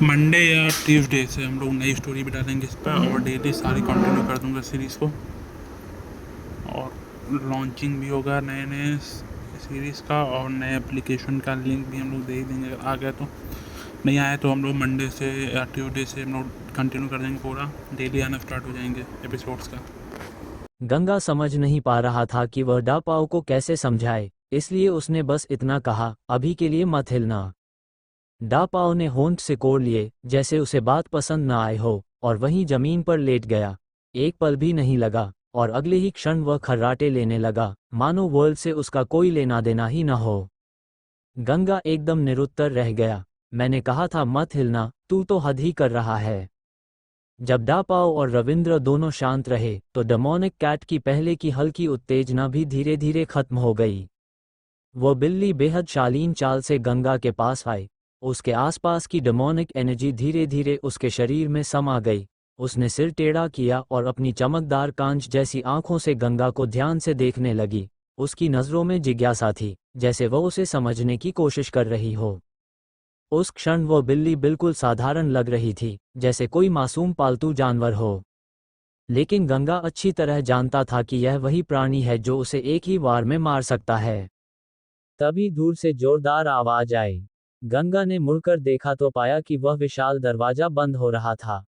Monday या Tuesday से हम लोग नई स्टोरी भी डालेंगे इस पर और डेली सारी कंटिन्यू कर दूंगा सीरीज़ को। और लॉन्चिंग भी होगा नए नए सीरीज़ का, और नए एप्लीकेशन का लिंक भी हम लोग दे ही देंगे। आ गया तो, नहीं आया तो हम लोग मंडे से या ट्यूसडे से हम लोग कंटिन्यू कर देंगे, पूरा डेली आना स्टार्ट हो जाएंगे एपिसोड्स का। गंगा समझ नहीं पा रहा था कि वह डापाओ को कैसे समझाए, इसलिए उसने बस इतना कहा, अभी के लिए मत हिलना। डापाओ ने होंठ सिकोड़ लिए जैसे उसे बात पसंद न आए हो, और वहीं जमीन पर लेट गया। एक पल भी नहीं लगा और अगले ही क्षण वह खर्राटे लेने लगा, मानो वर्ल्ड से उसका कोई लेना देना ही न हो। गंगा एकदम निरुत्तर रह गया। मैंने कहा था मत हिलना, तू तो हद ही कर रहा है। जब डापाओ और रविंद्र दोनों शांत रहे तो डेमोनिक कैट की पहले की हल्की उत्तेजना भी धीरे धीरे खत्म हो गई। वो बिल्ली बेहद शालीन चाल से गंगा के पास आई। उसके आसपास की डेमोनिक एनर्जी धीरे धीरे उसके शरीर में समा गई। उसने सिर टेढ़ा किया और अपनी चमकदार कांच जैसी आंखों से गंगा को ध्यान से देखने लगी। उसकी नज़रों में जिज्ञासा थी, जैसे वह उसे समझने की कोशिश कर रही हो। उस क्षण वो बिल्ली बिल्कुल साधारण लग रही थी, जैसे कोई मासूम पालतू जानवर हो। लेकिन गंगा अच्छी तरह जानता था कि यह वही प्राणी है जो उसे एक ही वार में मार सकता है। तभी दूर से जोरदार आवाज आई। गंगा ने मुड़कर देखा तो पाया कि वह विशाल दरवाजा बंद हो रहा था।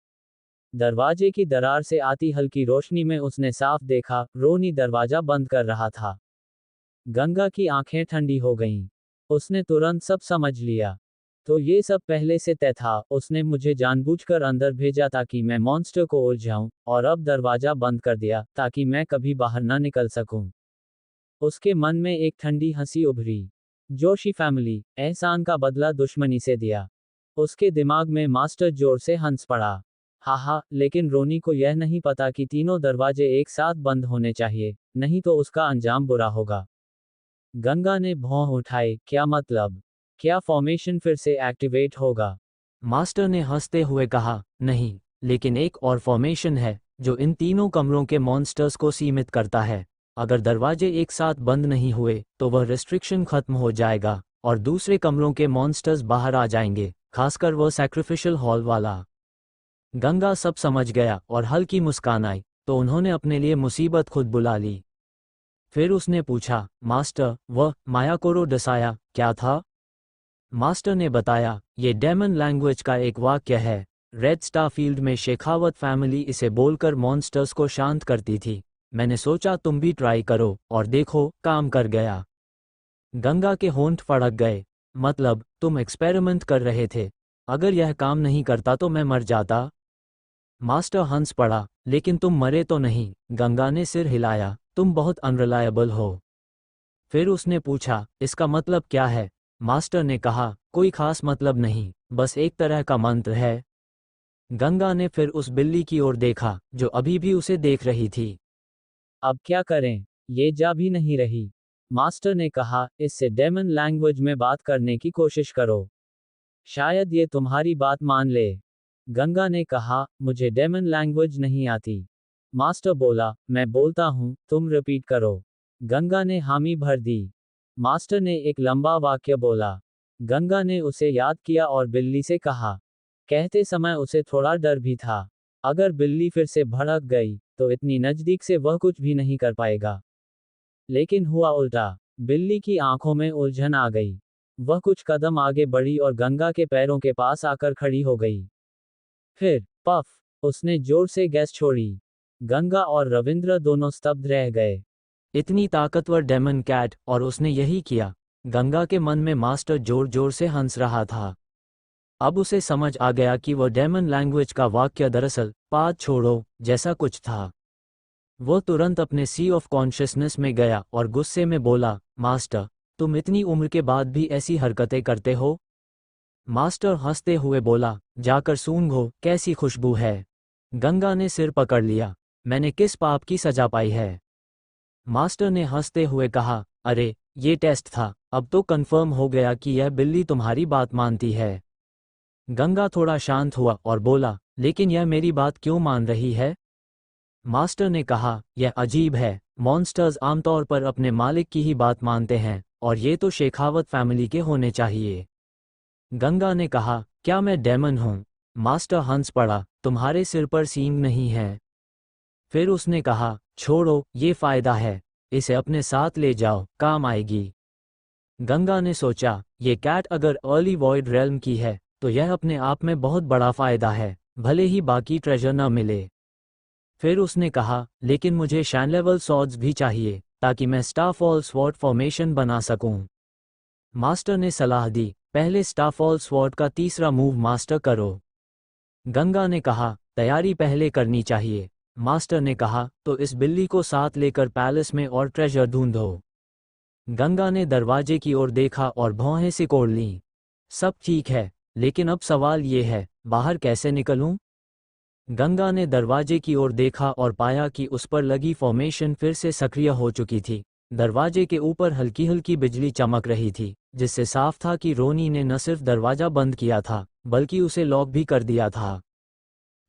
दरवाजे की दरार से आती हल्की रोशनी में उसने साफ देखा, रोनी दरवाजा बंद कर रहा था। गंगा की आंखें ठंडी हो गईं। उसने तुरंत सब समझ लिया। तो ये सब पहले से तय था। उसने मुझे जानबूझकर अंदर भेजा ताकि मैं मॉन्स्टर को उलझाऊं, और अब दरवाजा बंद कर दिया ताकि मैं कभी बाहर ना निकल सकूं। उसके मन में एक ठंडी हंसी उभरी। जोशी फैमिली, एहसान का बदला दुश्मनी से दिया। उसके दिमाग में मास्टर जोर से हंस पड़ा। हा, लेकिन रोनी को यह नहीं पता कि तीनों दरवाजे एक साथ बंद होने चाहिए, नहीं तो उसका अंजाम बुरा होगा। गंगा ने भौं उठाए, क्या मतलब? क्या फॉर्मेशन फिर से एक्टिवेट होगा? मास्टर ने हंसते हुए कहा, नहीं, लेकिन एक और फॉर्मेशन है जो इन तीनों कमरों के मॉन्स्टर्स को सीमित करता है। अगर दरवाजे एक साथ बंद नहीं हुए तो वह रिस्ट्रिक्शन खत्म हो जाएगा और दूसरे कमरों के मॉन्स्टर्स बाहर आ जाएंगे, खासकर वह सैक्रिफिशियल हॉल वाला। गंगा सब समझ गया और हल्की मुस्कान आई, तो उन्होंने अपने लिए मुसीबत खुद बुला ली। फिर उसने पूछा, मास्टर, वह मायाकोरो डसाया क्या था? मास्टर ने बताया, ये डेमन लैंग्वेज का एक वाक्य है। रेड स्टार फील्ड में शेखावत फैमिली इसे बोलकर मॉन्स्टर्स को शांत करती थी। मैंने सोचा तुम भी ट्राई करो, और देखो, काम कर गया। गंगा के होंठ फड़क गए। मतलब, तुम एक्सपेरिमेंट कर रहे थे? अगर यह काम नहीं करता तो मैं मर जाता। मास्टर हंस पड़ा, लेकिन तुम मरे तो नहीं। गंगा ने सिर हिलाया, तुम बहुत अनरिलायबल हो। फिर उसने पूछा, इसका मतलब क्या है? मास्टर ने कहा, कोई खास मतलब नहीं, बस एक तरह का मंत्र है। गंगा ने फिर उस बिल्ली की ओर देखा जो अभी भी उसे देख रही थी। अब क्या करें? ये जा भी नहीं रही। मास्टर ने कहा, इससे डेमन लैंग्वेज में बात करने की कोशिश करो। शायद ये तुम्हारी बात मान ले। गंगा ने कहा, मुझे डेमन लैंग्वेज नहीं आती। मास्टर बोला, मैं बोलता हूँ, तुम रिपीट करो। गंगा ने हामी भर दी। मास्टर ने एक लंबा वाक्य बोला। गंगा ने उसे याद किया और बिल्ली से कहा। कहते समय उसे थोड़ा डर भी था। अगर बिल्ली फिर से भड़क गई तो इतनी नज़दीक से वह कुछ भी नहीं कर पाएगा। लेकिन हुआ उल्टा। बिल्ली की आंखों में उलझन आ गई। वह कुछ कदम आगे बढ़ी और गंगा के पैरों के पास आकर खड़ी हो गई। फिर पफ, उसने जोर से गैस छोड़ी। गंगा और रविंद्र दोनों स्तब्ध रह गए। इतनी ताकतवर डेमन कैट, और उसने यही किया। गंगा के मन में मास्टर जोर जोर से हंस रहा था। अब उसे समझ आ गया कि वह डेमन लैंग्वेज का वाक्य दरअसल पाद छोड़ो जैसा कुछ था। वो तुरंत अपने सी ऑफ कॉन्शियसनेस में गया और गुस्से में बोला, मास्टर, तुम इतनी उम्र के बाद भी ऐसी हरकतें करते हो? मास्टर हंसते हुए बोला, जाकर सूंघो कैसी खुशबू है। गंगा ने सिर पकड़ लिया, मैंने किस पाप की सजा पाई है? मास्टर ने हंसते हुए कहा, अरे, ये टेस्ट था, अब तो कंफर्म हो गया कि यह बिल्ली तुम्हारी बात मानती है। गंगा थोड़ा शांत हुआ और बोला, लेकिन यह मेरी बात क्यों मान रही है? मास्टर ने कहा, यह अजीब है, मॉन्स्टर्स आमतौर पर अपने मालिक की ही बात मानते हैं, और ये तो शेखावत फैमिली के होने चाहिए। गंगा ने कहा, क्या मैं डेमन हूँ? मास्टर हंस पड़ा, तुम्हारे सिर पर सींग नहीं है। फिर उसने कहा, छोड़ो, ये फायदा है, इसे अपने साथ ले जाओ, काम आएगी। गंगा ने सोचा, ये कैट अगर अर्ली वॉइड रेल्म की है तो यह अपने आप में बहुत बड़ा फायदा है, भले ही बाकी ट्रेजर न मिले। फिर उसने कहा, लेकिन मुझे शाइन लेवल सॉर्ड्स भी चाहिए ताकि मैं स्टारफॉल स्वॉर्ड फॉर्मेशन बना सकूं। मास्टर ने सलाह दी, पहले स्टारफॉल स्वॉर्ड का तीसरा मूव मास्टर करो। गंगा ने कहा, तैयारी पहले करनी चाहिए। मास्टर ने कहा, तो इस बिल्ली को साथ लेकर पैलेस में और ट्रेजर ढूंढो। गंगा ने दरवाजे की ओर देखा और भौहें सिकोड़ लीं। सब ठीक है, लेकिन अब सवाल ये है, बाहर कैसे निकलूं? गंगा ने दरवाजे की ओर देखा और पाया कि उस पर लगी फॉर्मेशन फिर से सक्रिय हो चुकी थी। दरवाजे के ऊपर हल्की हल्की बिजली चमक रही थी, जिससे साफ था कि रोनी ने न सिर्फ दरवाजा बंद किया था, बल्कि उसे लॉक भी कर दिया था।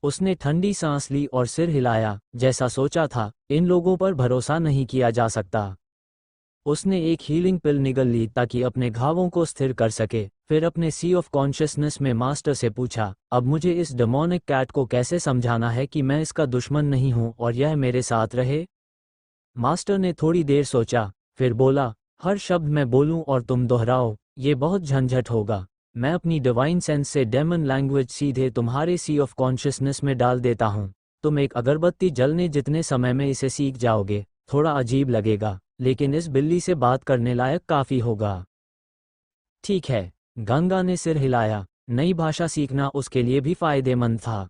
उसने ठंडी सांस ली और सिर हिलाया, जैसा सोचा था, इन लोगों पर भरोसा नहीं किया जा सकता। उसने एक हीलिंग पिल निगल ली ताकि अपने घावों को स्थिर कर सके, फिर अपने सी ऑफ कॉन्शियसनेस में मास्टर से पूछा, अब मुझे इस डेमोनिक कैट को कैसे समझाना है कि मैं इसका दुश्मन नहीं हूं और यह मेरे साथ रहे? मास्टर ने थोड़ी देर सोचा, फिर बोला, हर शब्द मैं बोलूं और तुम दोहराओ, ये बहुत झंझट होगा। मैं अपनी डिवाइन सेंस से डेमन लैंग्वेज सीधे तुम्हारे सी ऑफ कॉन्शियसनेस में डाल देता हूं। तुम एक अगरबत्ती जलने जितने समय में इसे सीख जाओगे। थोड़ा अजीब लगेगा, लेकिन इस बिल्ली से बात करने लायक काफी होगा। ठीक है, गंगा ने सिर हिलाया, नई भाषा सीखना उसके लिए भी फायदेमंद था।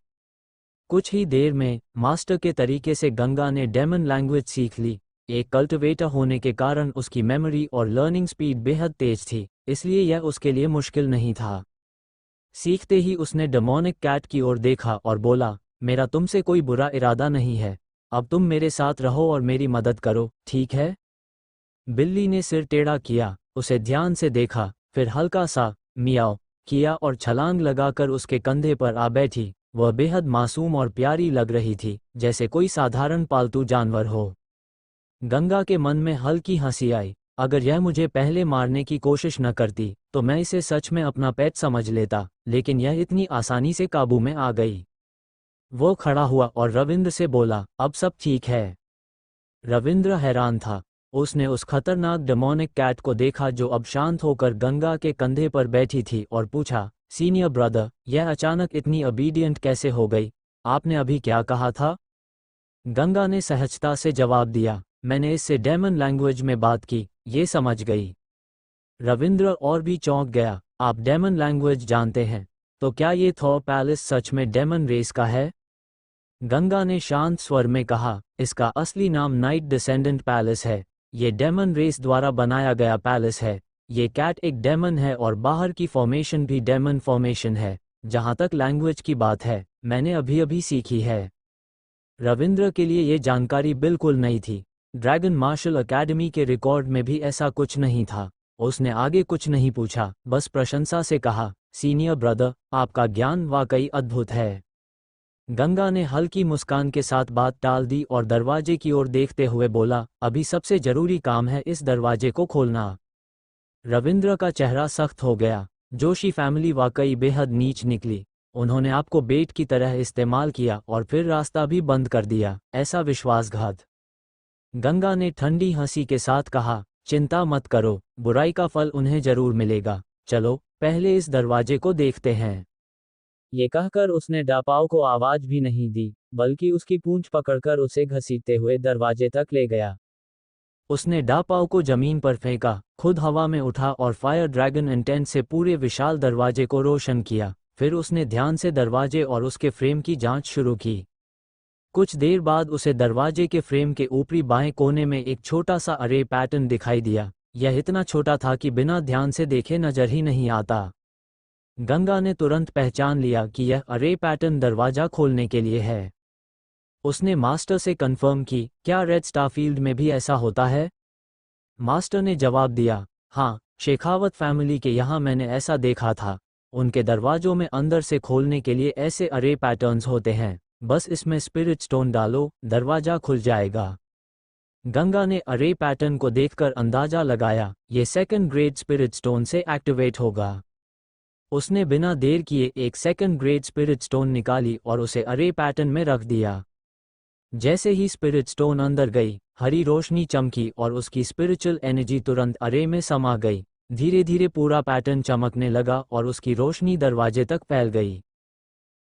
कुछ ही देर में मास्टर के तरीके से गंगा ने डेमन लैंग्वेज सीख ली। एक कल्टिवेटर होने के कारण उसकी मेमोरी और लर्निंग स्पीड बेहद तेज थी, इसलिए यह उसके लिए मुश्किल नहीं था। सीखते ही उसने डेमोनिक कैट की ओर देखा और बोला, मेरा तुमसे कोई बुरा इरादा नहीं है, अब तुम मेरे साथ रहो और मेरी मदद करो, ठीक है? बिल्ली ने सिर टेढ़ा किया, उसे ध्यान से देखा, फिर हल्का सा मियाओ किया और छलांग लगाकर उसके कंधे पर आ बैठी। वह बेहद मासूम और प्यारी लग रही थी, जैसे कोई साधारण पालतू जानवर हो। गंगा के मन में हल्की हंसी आई, अगर यह मुझे पहले मारने की कोशिश न करती तो मैं इसे सच में अपना पेट समझ लेता, लेकिन यह इतनी आसानी से काबू में आ गई। वो खड़ा हुआ और रविंद्र से बोला, अब सब ठीक है? रविंद्र हैरान था। उसने उस खतरनाक डेमोनिक कैट को देखा जो अब शांत होकर गंगा के कंधे पर बैठी थी और पूछा, सीनियर ब्रदर, यह अचानक इतनी ओबीडियंट कैसे हो गई? आपने अभी क्या कहा था? गंगा ने सहजता से जवाब दिया, मैंने इससे डेमन लैंग्वेज में बात की, ये समझ गई। रविंद्र और भी चौंक गया, आप डेमन लैंग्वेज जानते हैं? तो क्या ये थॉर पैलेस सच में डेमन रेस का है? गंगा ने शांत स्वर में कहा, इसका असली नाम नाइट डिसेंडेंट पैलेस है। ये डेमन रेस द्वारा बनाया गया पैलेस है। ये कैट एक डेमन है और बाहर की फॉर्मेशन भी डेमन फॉर्मेशन है। जहां तक लैंग्वेज की बात है, मैंने अभी अभी सीखी है। रविंद्र के लिए ये जानकारी बिल्कुल नई थी। ड्रैगन मार्शल अकेडमी के रिकॉर्ड में भी ऐसा कुछ नहीं था। उसने आगे कुछ नहीं पूछा, बस प्रशंसा से कहा, सीनियर ब्रदर, आपका ज्ञान वाकई अद्भुत है। गंगा ने हल्की मुस्कान के साथ बात टाल दी और दरवाजे की ओर देखते हुए बोला, अभी सबसे जरूरी काम है इस दरवाजे को खोलना। रविंद्र का चेहरा सख्त हो गया। जोशी फैमिली वाकई बेहद नीच निकली। उन्होंने आपको बेट की तरह इस्तेमाल किया और फिर रास्ता भी बंद कर दिया, ऐसा विश्वासघात। गंगा ने ठंडी हंसी के साथ कहा, चिंता मत करो, बुराई का फल उन्हें जरूर मिलेगा। चलो पहले इस दरवाजे को देखते हैं। ये कहकर उसने डापाओ को आवाज भी नहीं दी, बल्कि उसकी पूंछ पकड़कर उसे घसीटते हुए दरवाजे तक ले गया। उसने डापाओ को जमीन पर फेंका, खुद हवा में उठा और फायर ड्रैगन इंटेंट से पूरे विशाल दरवाजे को रोशन किया। फिर उसने ध्यान से दरवाजे और उसके फ्रेम की जांच शुरू की। कुछ देर बाद उसे दरवाजे के फ्रेम के ऊपरी बाएं कोने में एक छोटा सा अरे पैटर्न दिखाई दिया। यह इतना छोटा था कि बिना ध्यान से देखे नजर ही नहीं आता। गंगा ने तुरंत पहचान लिया कि यह अरे पैटर्न दरवाजा खोलने के लिए है। उसने मास्टर से कंफर्म की, क्या रेड स्टारफील्ड में भी ऐसा होता है? मास्टर ने जवाब दिया, हाँ, शेखावत फैमिली के यहाँ मैंने ऐसा देखा था। उनके दरवाजों में अंदर से खोलने के लिए ऐसे अरे पैटर्न्स होते हैं। बस इसमें स्पिरिट स्टोन डालो, दरवाजा खुल जाएगा। गंगा ने अरे पैटर्न को देखकर अंदाजा लगाया, ये सेकंड ग्रेड स्पिरिट स्टोन से एक्टिवेट होगा। उसने बिना देर किए एक सेकंड ग्रेड स्पिरिट स्टोन निकाली और उसे अरे पैटर्न में रख दिया। जैसे ही स्पिरिट स्टोन अंदर गई, हरी रोशनी चमकी और उसकी स्पिरिचुअल एनर्जी तुरंत अरे में समा गई। धीरे धीरे पूरा पैटर्न चमकने लगा और उसकी रोशनी दरवाजे तक फैल गई।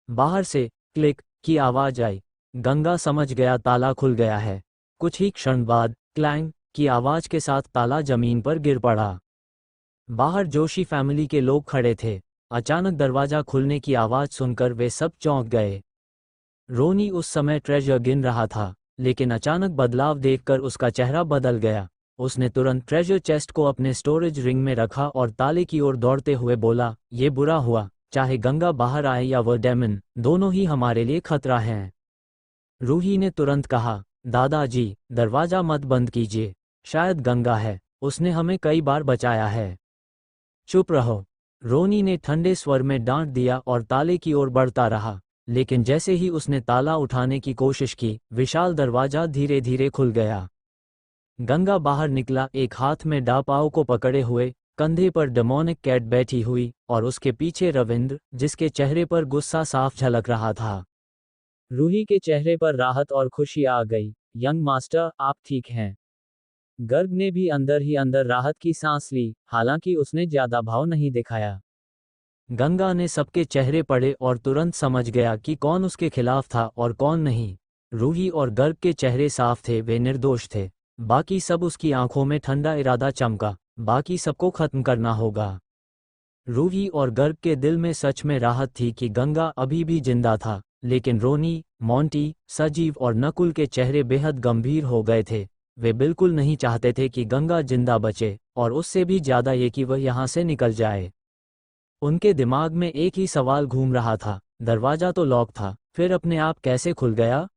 बाहर से क्लिक की आवाज आई। गंगा समझ गया ताला खुल गया है। कुछ ही क्षण बाद क्लैंग की आवाज के साथ ताला जमीन पर गिर पड़ा। बाहर जोशी फैमिली के लोग खड़े थे। अचानक दरवाजा खुलने की आवाज सुनकर वे सब चौंक गए। रोनी उस समय ट्रेजर गिन रहा था, लेकिन अचानक बदलाव देखकर उसका चेहरा बदल गया। उसने तुरंत ट्रेजर चेस्ट को अपने स्टोरेज रिंग में रखा और ताले की ओर दौड़ते हुए बोला, ये बुरा हुआ, चाहे गंगा बाहर आए या वह डेमन, दोनों ही हमारे लिए खतरा हैं। रूही ने तुरंत कहा, दादाजी, दरवाजा मत बंद कीजिए, शायद गंगा है, उसने हमें कई बार बचाया है। चुप रहो, रोनी ने ठंडे स्वर में डांट दिया और ताले की ओर बढ़ता रहा। लेकिन जैसे ही उसने ताला उठाने की कोशिश की, विशाल दरवाजा धीरे धीरे खुल गया। गंगा बाहर निकला, एक हाथ में डापाओ को पकड़े हुए, कंधे पर डेमोनिक कैट बैठी हुई और उसके पीछे रविंद्र, जिसके चेहरे पर गुस्सा साफ झलक रहा था। रूही के चेहरे पर राहत और खुशी आ गई। यंग मास्टर, आप ठीक हैं? गर्ग ने भी अंदर ही अंदर राहत की सांस ली, हालांकि उसने ज्यादा भाव नहीं दिखाया। गंगा ने सबके चेहरे पढ़े और तुरंत समझ गया कि कौन उसके खिलाफ था और कौन नहीं। रूही और गर्ग के चेहरे साफ थे, वे निर्दोष थे। बाकी सब उसकी आंखों में ठंडा इरादा चमका, बाकी सबको खत्म करना होगा। रूही और गर्ग के दिल में सच में राहत थी कि गंगा अभी भी जिंदा था, लेकिन रोनी, मोंटी, सजीव और नकुल के चेहरे बेहद गंभीर हो गए थे। वे बिल्कुल नहीं चाहते थे कि गंगा जिंदा बचे, और उससे भी ज्यादा ये कि वह यहाँ से निकल जाए। उनके दिमाग में एक ही सवाल घूम रहा था, दरवाजा तो लॉक था, फिर अपने आप कैसे खुल गया?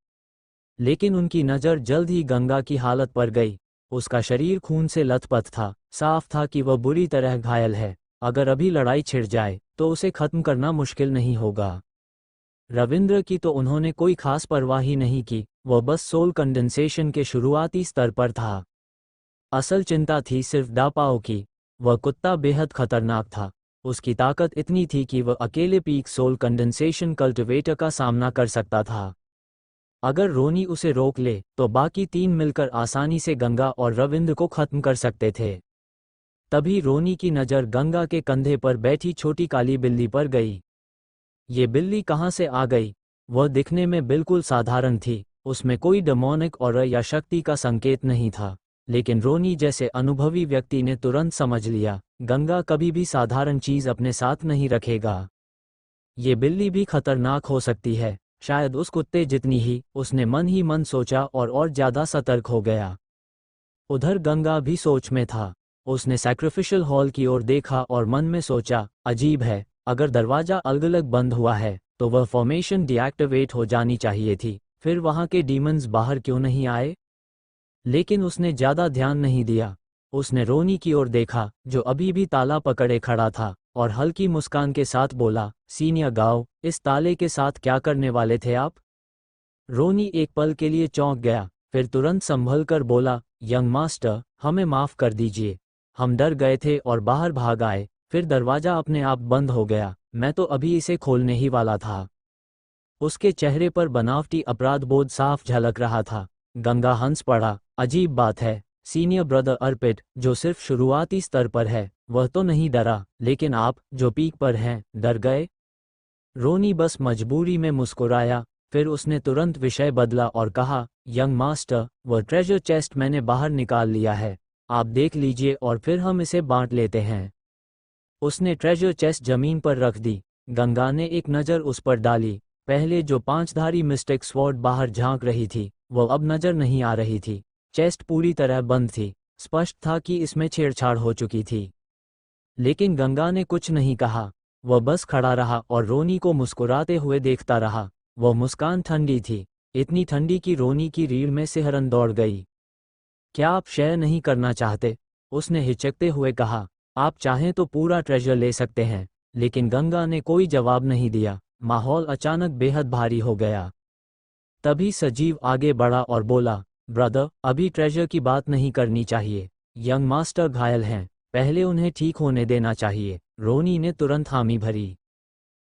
लेकिन उनकी नज़र जल्द ही गंगा की हालत पर गई। उसका शरीर खून से लथपथ था, साफ था कि वह बुरी तरह घायल है। अगर अभी लड़ाई छिड़ जाए तो उसे खत्म करना मुश्किल नहीं होगा। रविंद्र की तो उन्होंने कोई खास परवाह ही नहीं की, वह बस सोल कंडेंसेशन के शुरुआती स्तर पर था। असल चिंता थी सिर्फ डापाओ की। वह कुत्ता बेहद खतरनाक था। उसकी ताकत इतनी थी कि वह अकेले पीक सोल कंडेंसेशन कल्टिवेटर का सामना कर सकता था। अगर रोनी उसे रोक ले तो बाकी तीन मिलकर आसानी से गंगा और रविंद्र को खत्म कर सकते थे। तभी रोनी की नज़र गंगा के कंधे पर बैठी छोटी काली बिल्ली पर गई। ये बिल्ली कहाँ से आ गई? वह दिखने में बिल्कुल साधारण थी, उसमें कोई डेमोनिक ऑरा या शक्ति का संकेत नहीं था। लेकिन रोनी जैसे अनुभवी व्यक्ति ने तुरंत समझ लिया, गंगा कभी भी साधारण चीज अपने साथ नहीं रखेगा। ये बिल्ली भी खतरनाक हो सकती है, शायद उस कुत्ते जितनी ही। उसने मन ही मन सोचा और ज्यादा सतर्क हो गया। उधर गंगा भी सोच में था। उसने सैक्रिफिशियल हॉल की ओर देखा और मन में सोचा, अजीब है, अगर दरवाजा अलग अलग बंद हुआ है तो वह फॉर्मेशन डीएक्टिवेट हो जानी चाहिए थी, फिर वहां के डीमंस बाहर क्यों नहीं आए? लेकिन उसने ज्यादा ध्यान नहीं दिया। उसने रोनी की ओर देखा, जो अभी भी ताला पकड़े खड़ा था, और हल्की मुस्कान के साथ बोला, सीनियर गाओ, इस ताले के साथ क्या करने वाले थे आप? रोनी एक पल के लिए चौंक गया, फिर तुरंत संभल कर बोला, यंग मास्टर, हमें माफ कर दीजिए, हम डर गए थे और बाहर भाग आए, फिर दरवाजा अपने आप बंद हो गया, मैं तो अभी इसे खोलने ही वाला था। उसके चेहरे पर बनावटी अपराध बोध साफ झलक रहा था। गंगा हंस पड़ा, अजीब बात है, सीनियर ब्रदर अर्पित, जो सिर्फ शुरुआती स्तर पर है, वह तो नहीं डरा, लेकिन आप, जो पीक पर हैं, डर गए? रोनी बस मजबूरी में मुस्कुराया, फिर उसने तुरंत विषय बदला और कहा, यंग मास्टर, वह ट्रेजर चेस्ट मैंने बाहर निकाल लिया है, आप देख लीजिए और फिर हम इसे बांट लेते हैं। उसने ट्रेजर चेस्ट जमीन पर रख दी। गंगा ने एक नज़र उस पर डाली। पहले जो पांचधारी मिस्टिक स्वॉर्ड बाहर झांक रही थी, वो अब नजर नहीं आ रही थी। चेस्ट पूरी तरह बंद थी, स्पष्ट था कि इसमें छेड़छाड़ हो चुकी थी। लेकिन गंगा ने कुछ नहीं कहा, वह बस खड़ा रहा और रोनी को मुस्कुराते हुए देखता रहा। वह मुस्कान ठंडी थी, इतनी ठंडी कि रोनी की रीढ़ में सिहरन दौड़ गई। क्या आप शेयर नहीं करना चाहते? उसने हिचकते हुए कहा। आप चाहें तो पूरा ट्रेजर ले सकते हैं। लेकिन गंगा ने कोई जवाब नहीं दिया। माहौल अचानक बेहद भारी हो गया। तभी सजीव आगे बढ़ा और बोला, ब्रदर, अभी ट्रेजर की बात नहीं करनी चाहिए। यंग मास्टर घायल हैं, पहले उन्हें ठीक होने देना चाहिए। रोनी ने तुरंत हामी भरी।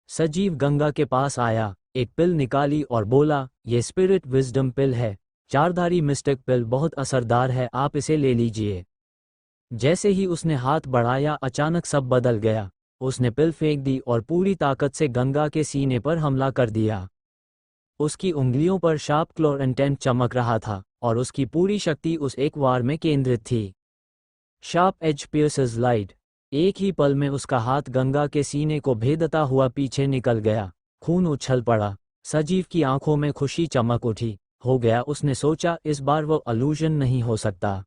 सजीव गंगा के पास आया, एक पिल निकाली और बोला, ये स्पिरिट विजडम पिल है, चारधारी मिस्टिक पिल, बहुत असरदार है, आप इसे ले लीजिए। जैसे ही उसने हाथ बढ़ाया अचानक सब बदल गया। उसने पिल फेंक दी और पूरी ताकत से गंगा के सीने पर हमला कर दिया। उसकी उंगलियों पर शार्प क्लॉ इंटेंट चमक रहा था और उसकी पूरी शक्ति उस एक वार में केंद्रित थी। Sharp edge pierces light. एक ही पल में उसका हाथ गंगा के सीने को भेदता हुआ पीछे निकल गया। खून उछल पड़ा। सजीव की आंखों में खुशी चमक उठी। हो गया, उसने सोचा, इस बार वो इल्यूजन नहीं हो सकता।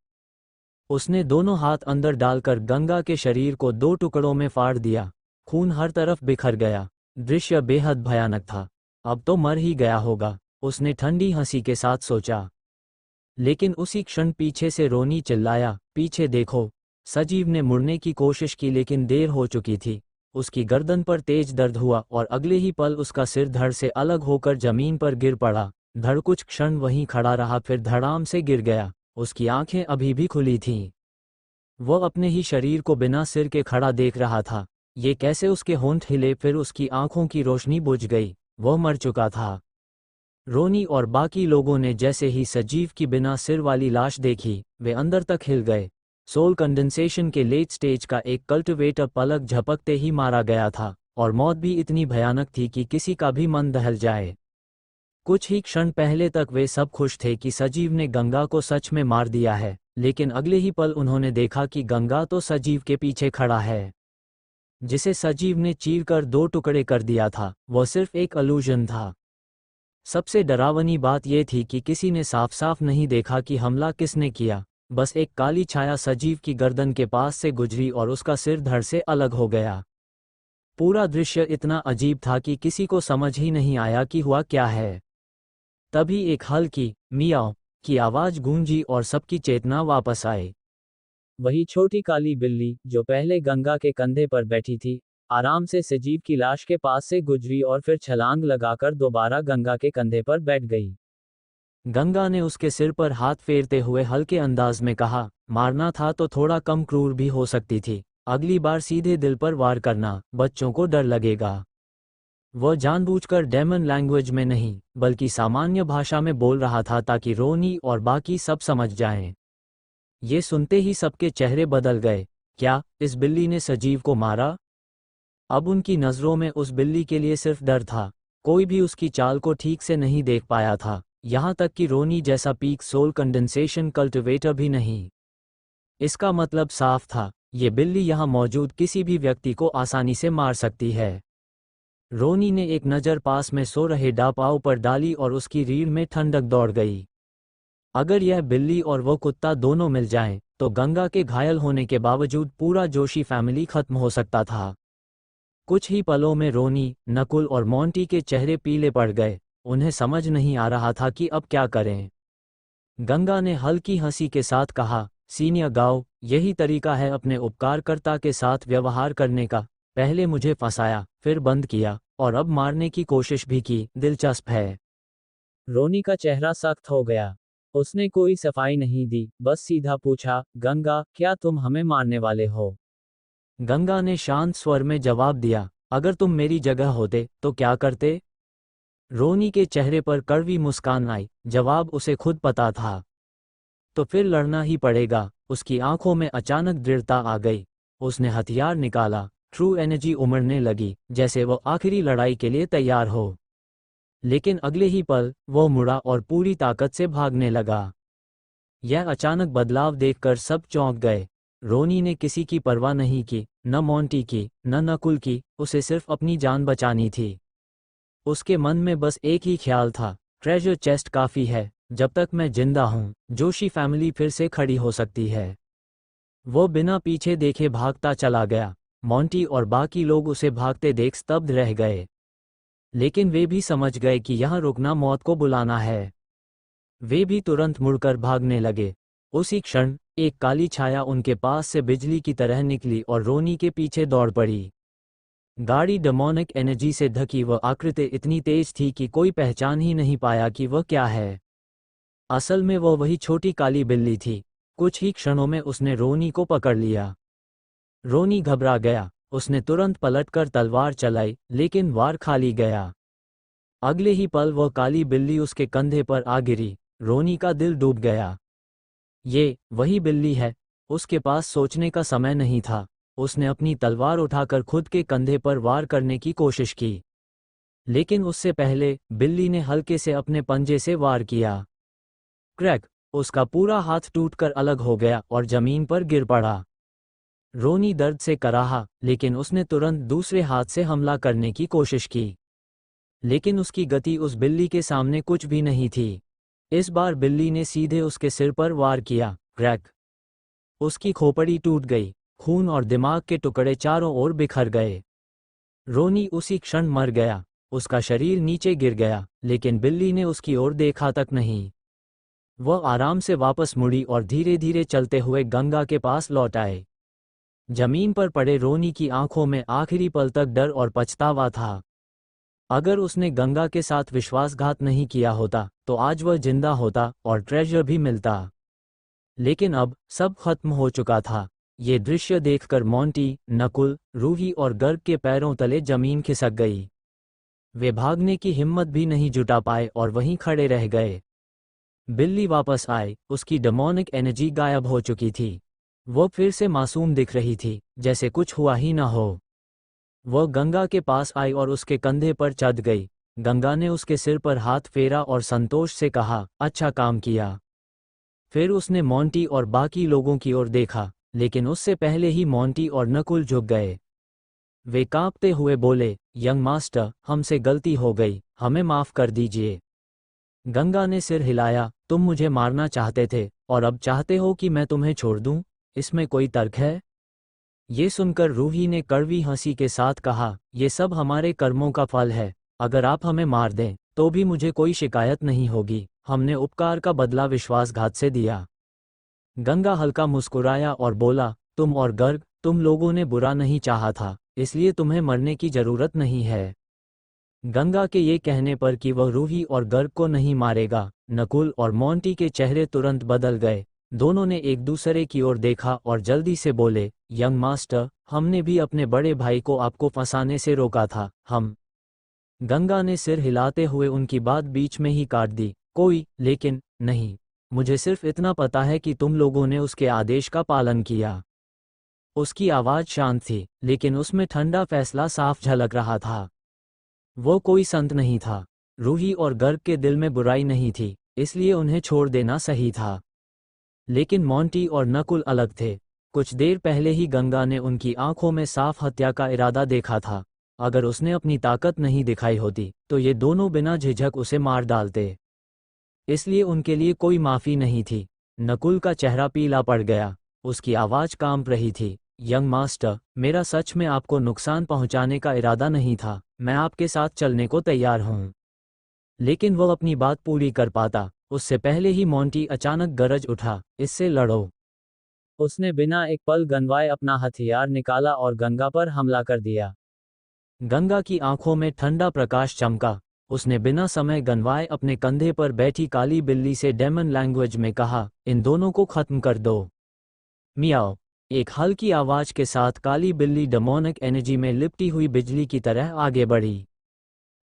उसने दोनों हाथ अंदर डालकर गंगा के शरीर को 2 टुकड़ों में फाड़ दिया। खून हर तरफ बिखर गया। दृश्य बेहद भयानक था। अब तो मर ही गया होगा, उसने ठंडी हंसी के साथ सोचा। लेकिन उसी क्षण पीछे से रोनी चिल्लाया, पीछे देखो। सजीव ने मुड़ने की कोशिश की लेकिन देर हो चुकी थी। उसकी गर्दन पर तेज दर्द हुआ और अगले ही पल उसका सिर धड़ से अलग होकर जमीन पर गिर पड़ा। धड़ कुछ क्षण वहीं खड़ा रहा, फिर धड़ाम से गिर गया। उसकी आंखें अभी भी खुली थीं। वह अपने ही शरीर को बिना सिर के खड़ा देख रहा था। ये कैसे? उसके होंठ हिले, फिर उसकी आंखों की रोशनी बुझ गई। वह मर चुका था। रोनी और बाकी लोगों ने जैसे ही सजीव की बिना सिर वाली लाश देखी, वे अंदर तक हिल गए। सोल कंडेंसेशन के लेट स्टेज का एक कल्टिवेटर पलक झपकते ही मारा गया था और मौत भी इतनी भयानक थी कि किसी का भी मन दहल जाए। कुछ ही क्षण पहले तक वे सब खुश थे कि सजीव ने गंगा को सच में मार दिया है, लेकिन अगले ही पल उन्होंने देखा कि गंगा तो सजीव के पीछे खड़ा है। जिसे सजीव ने चीरकर 2 टुकड़े कर दिया था, वह सिर्फ एक इल्यूजन था। सबसे डरावनी बात यह थी कि किसी ने साफ साफ नहीं देखा कि हमला किसने किया। बस एक काली छाया सजीव की गर्दन के पास से गुजरी और उसका सिर धड़ से अलग हो गया। पूरा दृश्य इतना अजीब था कि किसी को समझ ही नहीं आया कि हुआ क्या है। तभी एक हल्की मियाओ की आवाज गूंजी और सबकी चेतना वापस आई। वही छोटी काली बिल्ली जो पहले गंगा के कंधे पर बैठी थी, आराम से सजीव की लाश के पास से गुजरी और फिर छलांग लगाकर दोबारा गंगा के कंधे पर बैठ गई। गंगा ने उसके सिर पर हाथ फेरते हुए हल्के अंदाज में कहा, मारना था तो थोड़ा कम क्रूर भी हो सकती थी। अगली बार सीधे दिल पर वार करना, बच्चों को डर लगेगा। वह जानबूझकर डेमन लैंग्वेज में नहीं, बल्कि सामान्य भाषा में बोल रहा था ताकि रोनी और बाकी सब समझ जाएं। ये सुनते ही सबके चेहरे बदल गए। क्या इस बिल्ली ने सजीव को मारा? अब उनकी नज़रों में उस बिल्ली के लिए सिर्फ डर था। कोई भी उसकी चाल को ठीक से नहीं देख पाया था, यहाँ तक कि रोनी जैसा पीक सोल कंडेंसेशन कल्टिवेटर भी नहीं। इसका मतलब साफ था, ये बिल्ली यहाँ मौजूद किसी भी व्यक्ति को आसानी से मार सकती है। रोनी ने एक नज़र पास में सो रहे डापाओ पर डाली और उसकी रीढ़ में ठंडक दौड़ गई। अगर यह बिल्ली और वो कुत्ता दोनों मिल जाएं, तो गंगा के घायल होने के बावजूद पूरा जोशी फैमिली खत्म हो सकता था। कुछ ही पलों में रोनी, नकुल और मोंटी के चेहरे पीले पड़ गए। उन्हें समझ नहीं आ रहा था कि अब क्या करें। गंगा ने हल्की हंसी के साथ कहा, सीनियर गाओ, यही तरीका है अपने उपकारकर्ता के साथ व्यवहार करने का। पहले मुझे फंसाया, फिर बंद किया, और अब मारने की कोशिश भी की। दिलचस्प है। रोनी का चेहरा सख्त हो गया। उसने कोई सफाई नहीं दी, बस सीधा पूछा, गंगा, क्या तुम हमें मारने वाले हो? गंगा ने शांत स्वर में जवाब दिया, अगर तुम मेरी जगह होते तो क्या करते? रोनी के चेहरे पर कड़वी मुस्कान आई। जवाब उसे खुद पता था। तो फिर लड़ना ही पड़ेगा। उसकी आंखों में अचानक दृढ़ता आ गई। उसने हथियार निकाला। ट्रू एनर्जी उमड़ने लगी, जैसे वो आखिरी लड़ाई के लिए तैयार हो। लेकिन अगले ही पल वो मुड़ा और पूरी ताकत से भागने लगा। यह अचानक बदलाव देखकर सब चौंक गए। रोनी ने किसी की परवाह नहीं की, न मोंटी की, न नकुल की। उसे सिर्फ अपनी जान बचानी थी। उसके मन में बस एक ही ख्याल था, ट्रेजर चेस्ट काफ़ी है। जब तक मैं जिंदा हूँ, जोशी फैमिली फिर से खड़ी हो सकती है। वो बिना पीछे देखे भागता चला गया। मोंटी और बाकी लोग उसे भागते देख स्तब्ध रह गए। लेकिन वे भी समझ गए कि यहाँ रुकना मौत को बुलाना है। वे भी तुरंत मुड़कर भागने लगे। उसी क्षण एक काली छाया उनके पास से बिजली की तरह निकली और रोनी के पीछे दौड़ पड़ी। गाड़ी डेमोनिक एनर्जी से ढकी वह आकृति इतनी तेज थी कि कोई पहचान ही नहीं पाया कि वह क्या है। असल में वह वही छोटी काली बिल्ली थी। कुछ ही क्षणों में उसने रोनी को पकड़ लिया। रोनी घबरा गया। उसने तुरंत पलटकर तलवार चलाई, लेकिन वार खाली गया। अगले ही पल वह काली बिल्ली उसके कंधे पर आ गिरी। रोनी का दिल डूब गया। ये वही बिल्ली है। उसके पास सोचने का समय नहीं था। उसने अपनी तलवार उठाकर खुद के कंधे पर वार करने की कोशिश की, लेकिन उससे पहले बिल्ली ने हल्के से अपने पंजे से वार किया। क्रैक! उसका पूरा हाथ टूटकर अलग हो गया और जमीन पर गिर पड़ा। रोनी दर्द से कराहा, लेकिन उसने तुरंत दूसरे हाथ से हमला करने की कोशिश की, लेकिन उसकी गति उस बिल्ली के सामने कुछ भी नहीं थी। इस बार बिल्ली ने सीधे उसके सिर पर वार किया। क्रैक! उसकी खोपड़ी टूट गई। खून और दिमाग के टुकड़े चारों ओर बिखर गए। रोनी उसी क्षण मर गया। उसका शरीर नीचे गिर गया, लेकिन बिल्ली ने उसकी ओर देखा तक नहीं। वह आराम से वापस मुड़ी और धीरे धीरे चलते हुए गंगा के पास लौट आए। जमीन पर पड़े रोनी की आंखों में आखिरी पल तक डर और पछतावा था। अगर उसने गंगा के साथ विश्वासघात नहीं किया होता तो आज वह जिंदा होता और ट्रेजर भी मिलता। लेकिन अब सब खत्म हो चुका था। ये दृश्य देखकर मोंटी, नकुल, रूही और गर्ग के पैरों तले जमीन खिसक गई। वे भागने की हिम्मत भी नहीं जुटा पाए और वहीं खड़े रह गए। बिल्ली वापस आए। उसकी डेमोनिक एनर्जी गायब हो चुकी थी। वह फिर से मासूम दिख रही थी, जैसे कुछ हुआ ही ना हो। वह गंगा के पास आई और उसके कंधे पर चढ़ गई। गंगा ने उसके सिर पर हाथ फेरा और संतोष से कहा, अच्छा काम किया। फिर उसने मोंटी और बाकी लोगों की ओर देखा, लेकिन उससे पहले ही मोंटी और नकुल झुक गए। वे कांपते हुए बोले, यंग मास्टर, हमसे गलती हो गई, हमें माफ कर दीजिए। गंगा ने सिर हिलाया, तुम मुझे मारना चाहते थे और अब चाहते हो कि मैं तुम्हें छोड़ दूं? इसमें कोई तर्क है? ये सुनकर रूही ने कड़वी हंसी के साथ कहा, ये सब हमारे कर्मों का फल है। अगर आप हमें मार दें तो भी मुझे कोई शिकायत नहीं होगी। हमने उपकार का बदला विश्वासघात से दिया। गंगा हल्का मुस्कुराया और बोला, तुम और गर्ग, तुम लोगों ने बुरा नहीं चाहा था, इसलिए तुम्हें मरने की जरूरत नहीं है। गंगा के ये कहने पर कि वह रूही और गर्ग को नहीं मारेगा, नकुल और मोंटी के चेहरे तुरंत बदल गए। दोनों ने एक दूसरे की ओर देखा और जल्दी से बोले, यंग मास्टर, हमने भी अपने बड़े भाई को आपको फंसाने से रोका था। हम गंगा ने सिर हिलाते हुए उनकी बात बीच में ही काट दी, कोई लेकिन नहीं। मुझे सिर्फ इतना पता है कि तुम लोगों ने उसके आदेश का पालन किया। उसकी आवाज शांत थी, लेकिन उसमें ठंडा फैसला साफ झलक रहा था। वो कोई संत नहीं था। रूही और गर्ग के दिल में बुराई नहीं थी, इसलिए उन्हें छोड़ देना सही था। लेकिन मोंटी और नकुल अलग थे। कुछ देर पहले ही गंगा ने उनकी आंखों में साफ हत्या का इरादा देखा था। अगर उसने अपनी ताकत नहीं दिखाई होती तो ये दोनों बिना झिझक उसे मार डालते। इसलिए उनके लिए कोई माफी नहीं थी। नकुल का चेहरा पीला पड़ गया। उसकी आवाज कांप रही थी, यंग मास्टर, मेरा सच में आपको नुकसान पहुंचाने का इरादा नहीं था। मैं आपके साथ चलने को तैयार हूं। लेकिन वह अपनी बात पूरी कर पाता उससे पहले ही मोंटी अचानक गरज उठा, इससे लड़ो। उसने बिना एक पल गंवाए अपना हथियार निकाला और गंगा पर हमला कर दिया। गंगा की आंखों में ठंडा प्रकाश चमका। उसने बिना समय गंवाए अपने कंधे पर बैठी काली बिल्ली से डेमन लैंग्वेज में कहा, इन दोनों को खत्म कर दो। मियाओ। एक हल्की आवाज के साथ काली बिल्ली डेमोनिक एनर्जी में लिपटी हुई बिजली की तरह आगे बढ़ी।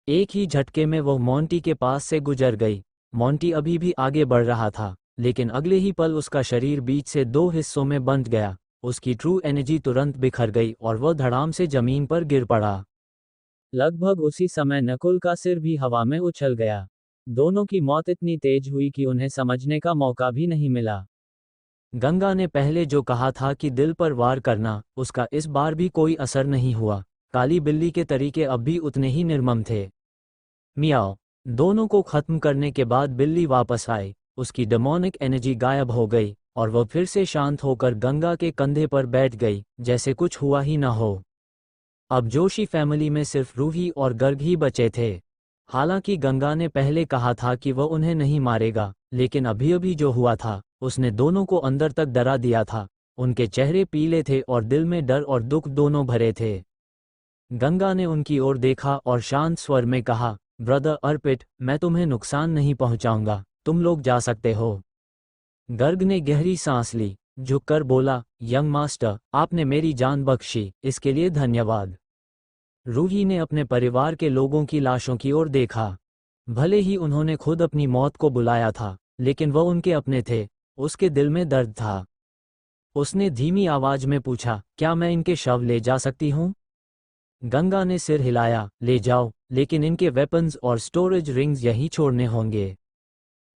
एक ही झटके में वह मोंटी के पास से गुजर गई। मोंटी अभी भी आगे बढ़ रहा था, लेकिन अगले ही पल उसका शरीर बीच से दो हिस्सों में बंट गया। उसकी ट्रू एनर्जी तुरंत बिखर गई और वह धड़ाम से जमीन पर गिर पड़ा। लगभग उसी समय नकुल का सिर भी हवा में उछल गया। दोनों की मौत इतनी तेज हुई कि उन्हें समझने का मौका भी नहीं मिला। गंगा ने पहले जो कहा था कि दिल पर वार करना, उसका इस बार भी कोई असर नहीं हुआ। काली बिल्ली के तरीके अब भी उतने ही निर्मम थे। मियाओ। दोनों को खत्म करने के बाद बिल्ली वापस आई। उसकी डेमोनिक एनर्जी गायब हो गई और वह फिर से शांत होकर गंगा के कंधे पर बैठ गई, जैसे कुछ हुआ ही ना हो। अब जोशी फैमिली में सिर्फ रूही और गर्ग ही बचे थे। हालांकि गंगा ने पहले कहा था कि वह उन्हें नहीं मारेगा, लेकिन अभी अभी जो हुआ था उसने दोनों को अंदर तक डरा दिया था। उनके चेहरे पीले थे और दिल में डर और दुख दोनों भरे थे। गंगा ने उनकी ओर देखा और शांत स्वर में कहा, ब्रदर अर्पित, मैं तुम्हें नुकसान नहीं पहुंचाऊंगा, तुम लोग जा सकते हो। गर्ग ने गहरी सांस ली। झुककर बोला, यंग मास्टर, आपने मेरी जान बख्शी, इसके लिए धन्यवाद। रूही ने अपने परिवार के लोगों की लाशों की ओर देखा। भले ही उन्होंने खुद अपनी मौत को बुलाया था, लेकिन वह उनके अपने थे। उसके दिल में दर्द था। उसने धीमी आवाज में पूछा, क्या मैं इनके शव ले जा सकती हूँ? गंगा ने सिर हिलाया, ले जाओ, लेकिन इनके वेपन्स और स्टोरेज रिंग्स यहीं छोड़ने होंगे।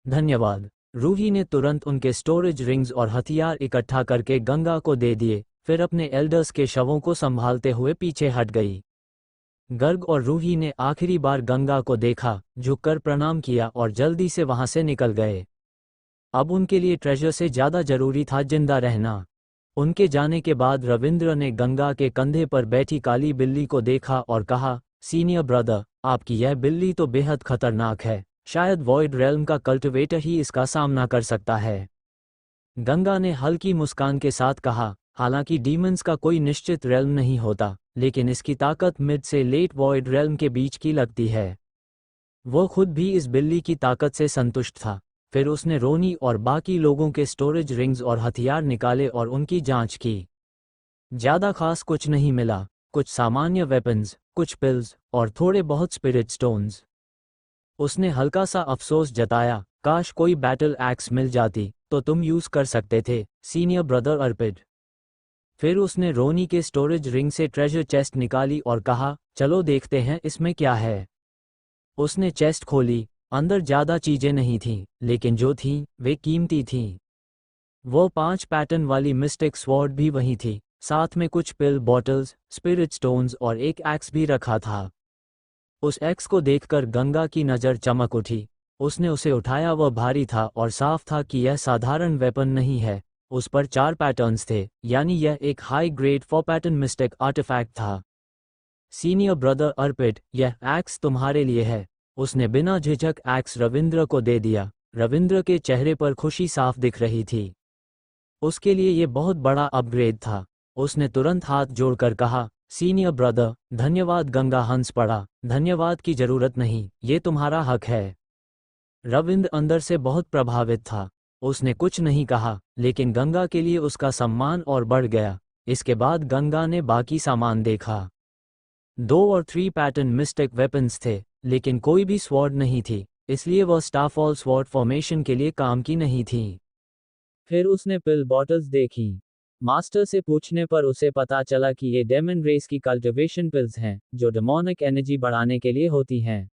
धन्यवाद। रूही ने तुरंत उनके स्टोरेज रिंग्स और हथियार इकट्ठा करके गंगा को दे दिए, फिर अपने एल्डर्स के शवों को संभालते हुए पीछे हट गई। गर्ग और रूही ने आखिरी बार गंगा को देखा, झुककर प्रणाम किया और जल्दी से वहां से निकल गए। अब उनके लिए ट्रेजर से ज्यादा जरूरी था जिंदा रहना। उनके जाने के बाद रविंद्र ने गंगा के कंधे पर बैठी काली बिल्ली को देखा और कहा, सीनियर ब्रदर, आपकी यह बिल्ली तो बेहद खतरनाक है। शायद वॉइड रेल्म का कल्टिवेटर ही इसका सामना कर सकता है। गंगा ने हल्की मुस्कान के साथ कहा, हालांकि डीमंस का कोई निश्चित रेल्म नहीं होता, लेकिन इसकी ताकत मिड से लेट वॉइड रेल्म के बीच की लगती है। वो खुद भी इस बिल्ली की ताकत से संतुष्ट था। फिर उसने रोनी और बाकी लोगों के स्टोरेज रिंग्स और हथियार निकाले और उनकी जांच की। ज्यादा खास कुछ नहीं मिला, कुछ सामान्य वेपन्स, कुछ पिल्स और थोड़े बहुत स्पिरिट स्टोन्स। उसने हल्का सा अफसोस जताया, काश कोई बैटल एक्स मिल जाती तो तुम यूज कर सकते थे, सीनियर ब्रदर अर्पिड। फिर उसने रोनी के स्टोरेज रिंग से ट्रेजर चेस्ट निकाली और कहा, चलो देखते हैं इसमें क्या है। उसने चेस्ट खोली। अंदर ज्यादा चीजें नहीं थीं, लेकिन जो थीं वे कीमती थीं। वो 5 पैटर्न वाली मिस्टिक स्वॉर्ड भी वहीं थी, साथ में कुछ पिल बॉटल्स, स्पिरिट स्टोन्स और एक एक्स भी रखा था। उस एक्स को देखकर गंगा की नज़र चमक उठी। उसने उसे उठाया। वह भारी था और साफ था कि यह साधारण वेपन नहीं है। उस पर 4 पैटर्न्स थे, यानी यह एक high grade 4 pattern mystic artifact था। सीनियर ब्रदर अर्पिड, यह एक्स तुम्हारे लिए है। उसने बिना झिझक एक्स रविंद्र को दे दिया। रविंद्र के चेहरे पर खुशी साफ दिख रही थी। उसके लिए यह बहुत बड़ा अपग्रेड था। उसने तुरंत हाथ जोड़कर कहा, सीनियर ब्रदर, धन्यवाद। गंगा हंस पड़ा, धन्यवाद की जरूरत नहीं, ये तुम्हारा हक है। रविंद्र अंदर से बहुत प्रभावित था। उसने कुछ नहीं कहा, लेकिन गंगा के लिए उसका सम्मान और बढ़ गया। इसके बाद गंगा ने बाकी सामान देखा। 2 और 3 पैटर्न मिस्टिक वेपन्स थे, लेकिन कोई भी स्वॉर्ड नहीं थी, इसलिए वह स्टारफॉल स्वॉर्ड फॉर्मेशन के लिए काम की नहीं थी। फिर उसने पिल बॉटल्स देखी। मास्टर से पूछने पर उसे पता चला कि ये डेमन रेस की कल्टिवेशन पिल्स हैं, जो डेमोनिक एनर्जी बढ़ाने के लिए होती हैं।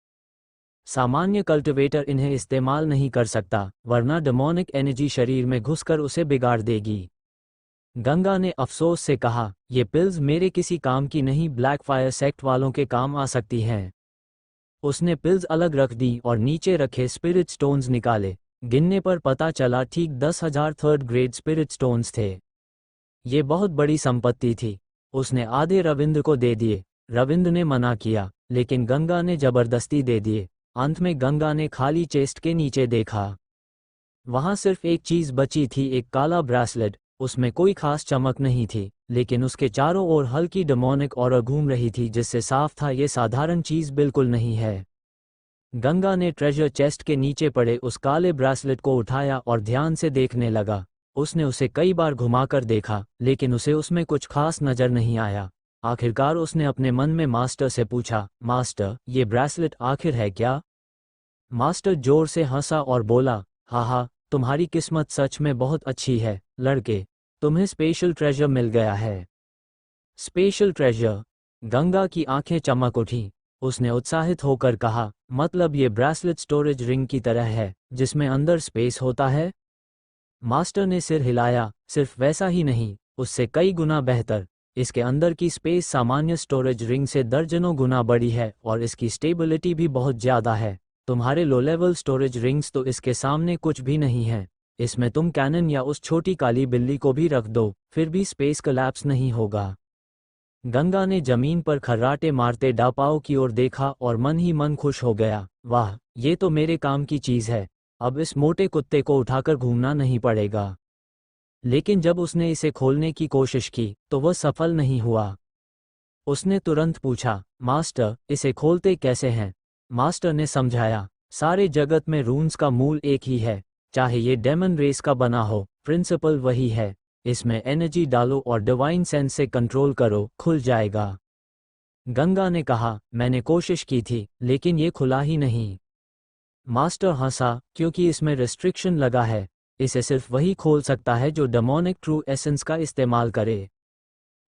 सामान्य कल्टिवेटर इन्हें इस्तेमाल नहीं कर सकता, वरना डेमोनिक एनर्जी शरीर में घुसकर उसे बिगाड़ देगी। गंगा ने अफसोस से कहा, ये पिल्स मेरे किसी काम की नहीं, ब्लैक फायर सेक्ट वालों के काम आ सकती हैं। उसने पिल्स अलग रख दी और नीचे रखे स्पिरिट स्टोन्स निकाले। गिनने पर पता चला ठीक 10,000 थर्ड ग्रेड स्पिरिट स्टोन्स थे। ये बहुत बड़ी संपत्ति थी। उसने आधे रविंद्र को दे दिए। रविंद्र ने मना किया, लेकिन गंगा ने जबरदस्ती दे दिए। अंत में गंगा ने खाली चेस्ट के नीचे देखा। वहां सिर्फ एक चीज बची थी, एक काला ब्रेसलेट। उसमें कोई खास चमक नहीं थी, लेकिन उसके चारों ओर हल्की डेमोनिक ऑरा घूम रही थी, जिससे साफ था ये साधारण चीज बिल्कुल नहीं है। गंगा ने ट्रेजर चेस्ट के नीचे पड़े उस काले ब्रेसलेट को उठाया और ध्यान से देखने लगा। उसने उसे कई बार घुमाकर देखा, लेकिन उसे उसमें कुछ खास नजर नहीं आया। आखिरकार उसने अपने मन में मास्टर से पूछा, मास्टर, ये ब्रेसलेट आखिर है क्या? मास्टर जोर से हंसा और बोला, हा, तुम्हारी किस्मत सच में बहुत अच्छी है लड़के, तुम्हें स्पेशल ट्रेजर मिल गया है। Special treasure? गंगा की आंखें चमक उठी। उसने उत्साहित होकर कहा, मतलब ये ब्रेसलेट स्टोरेज रिंग की तरह है, जिसमें अंदर स्पेस होता है? मास्टर ने सिर हिलाया, सिर्फ वैसा ही नहीं, उससे कई गुना बेहतर। इसके अंदर की स्पेस सामान्य स्टोरेज रिंग से दर्जनों गुना बड़ी है और इसकी स्टेबिलिटी भी बहुत ज्यादा है। तुम्हारे लो लेवल स्टोरेज रिंग्स तो इसके सामने कुछ भी नहीं है। इसमें तुम कैनन या उस छोटी काली बिल्ली को भी रख दो, फिर भी स्पेस कोलैप्स नहीं होगा। गंगा ने जमीन पर खर्राटे मारते डापाओ की ओर देखा और मन ही मन खुश हो गया। वाह, ये तो मेरे काम की चीज है। अब इस मोटे कुत्ते को उठाकर घूमना नहीं पड़ेगा। लेकिन जब उसने इसे खोलने की कोशिश की तो वह सफल नहीं हुआ। उसने तुरंत पूछा, मास्टर, इसे खोलते कैसे हैं? मास्टर ने समझाया, सारे जगत में रून्स का मूल एक ही है। चाहे ये डेमन रेस का बना हो, प्रिंसिपल वही है। इसमें एनर्जी डालो और डिवाइन सेंस से कंट्रोल करो, खुल जाएगा। गंगा ने कहा, मैंने कोशिश की थी लेकिन ये खुला ही नहीं। मास्टर हंसा, क्योंकि इसमें रिस्ट्रिक्शन लगा है। इसे सिर्फ वही खोल सकता है जो डेमोनिक ट्रू एसेंस का इस्तेमाल करे।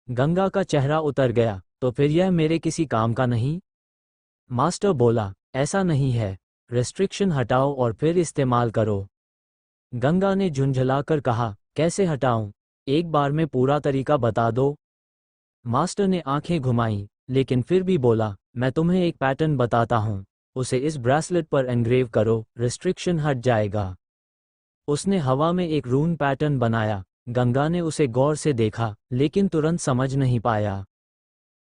गंगा का चेहरा उतर गया, तो फिर यह मेरे किसी काम का नहीं? मास्टर बोला, ऐसा नहीं है। रिस्ट्रिक्शन हटाओ और फिर इस्तेमाल करो। गंगा ने झुंझलाकर कहा, कैसे हटाऊं? एक बार में पूरा तरीका बता दो। मास्टर ने आंखें घुमाईं, लेकिन फिर भी बोला, मैं तुम्हें एक पैटर्न बताता हूं, उसे इस ब्रेसलेट पर एनग्रेव करो, रिस्ट्रिक्शन हट जाएगा। उसने हवा में एक रून पैटर्न बनाया। गंगा ने उसे गौर से देखा, लेकिन तुरंत समझ नहीं पाया।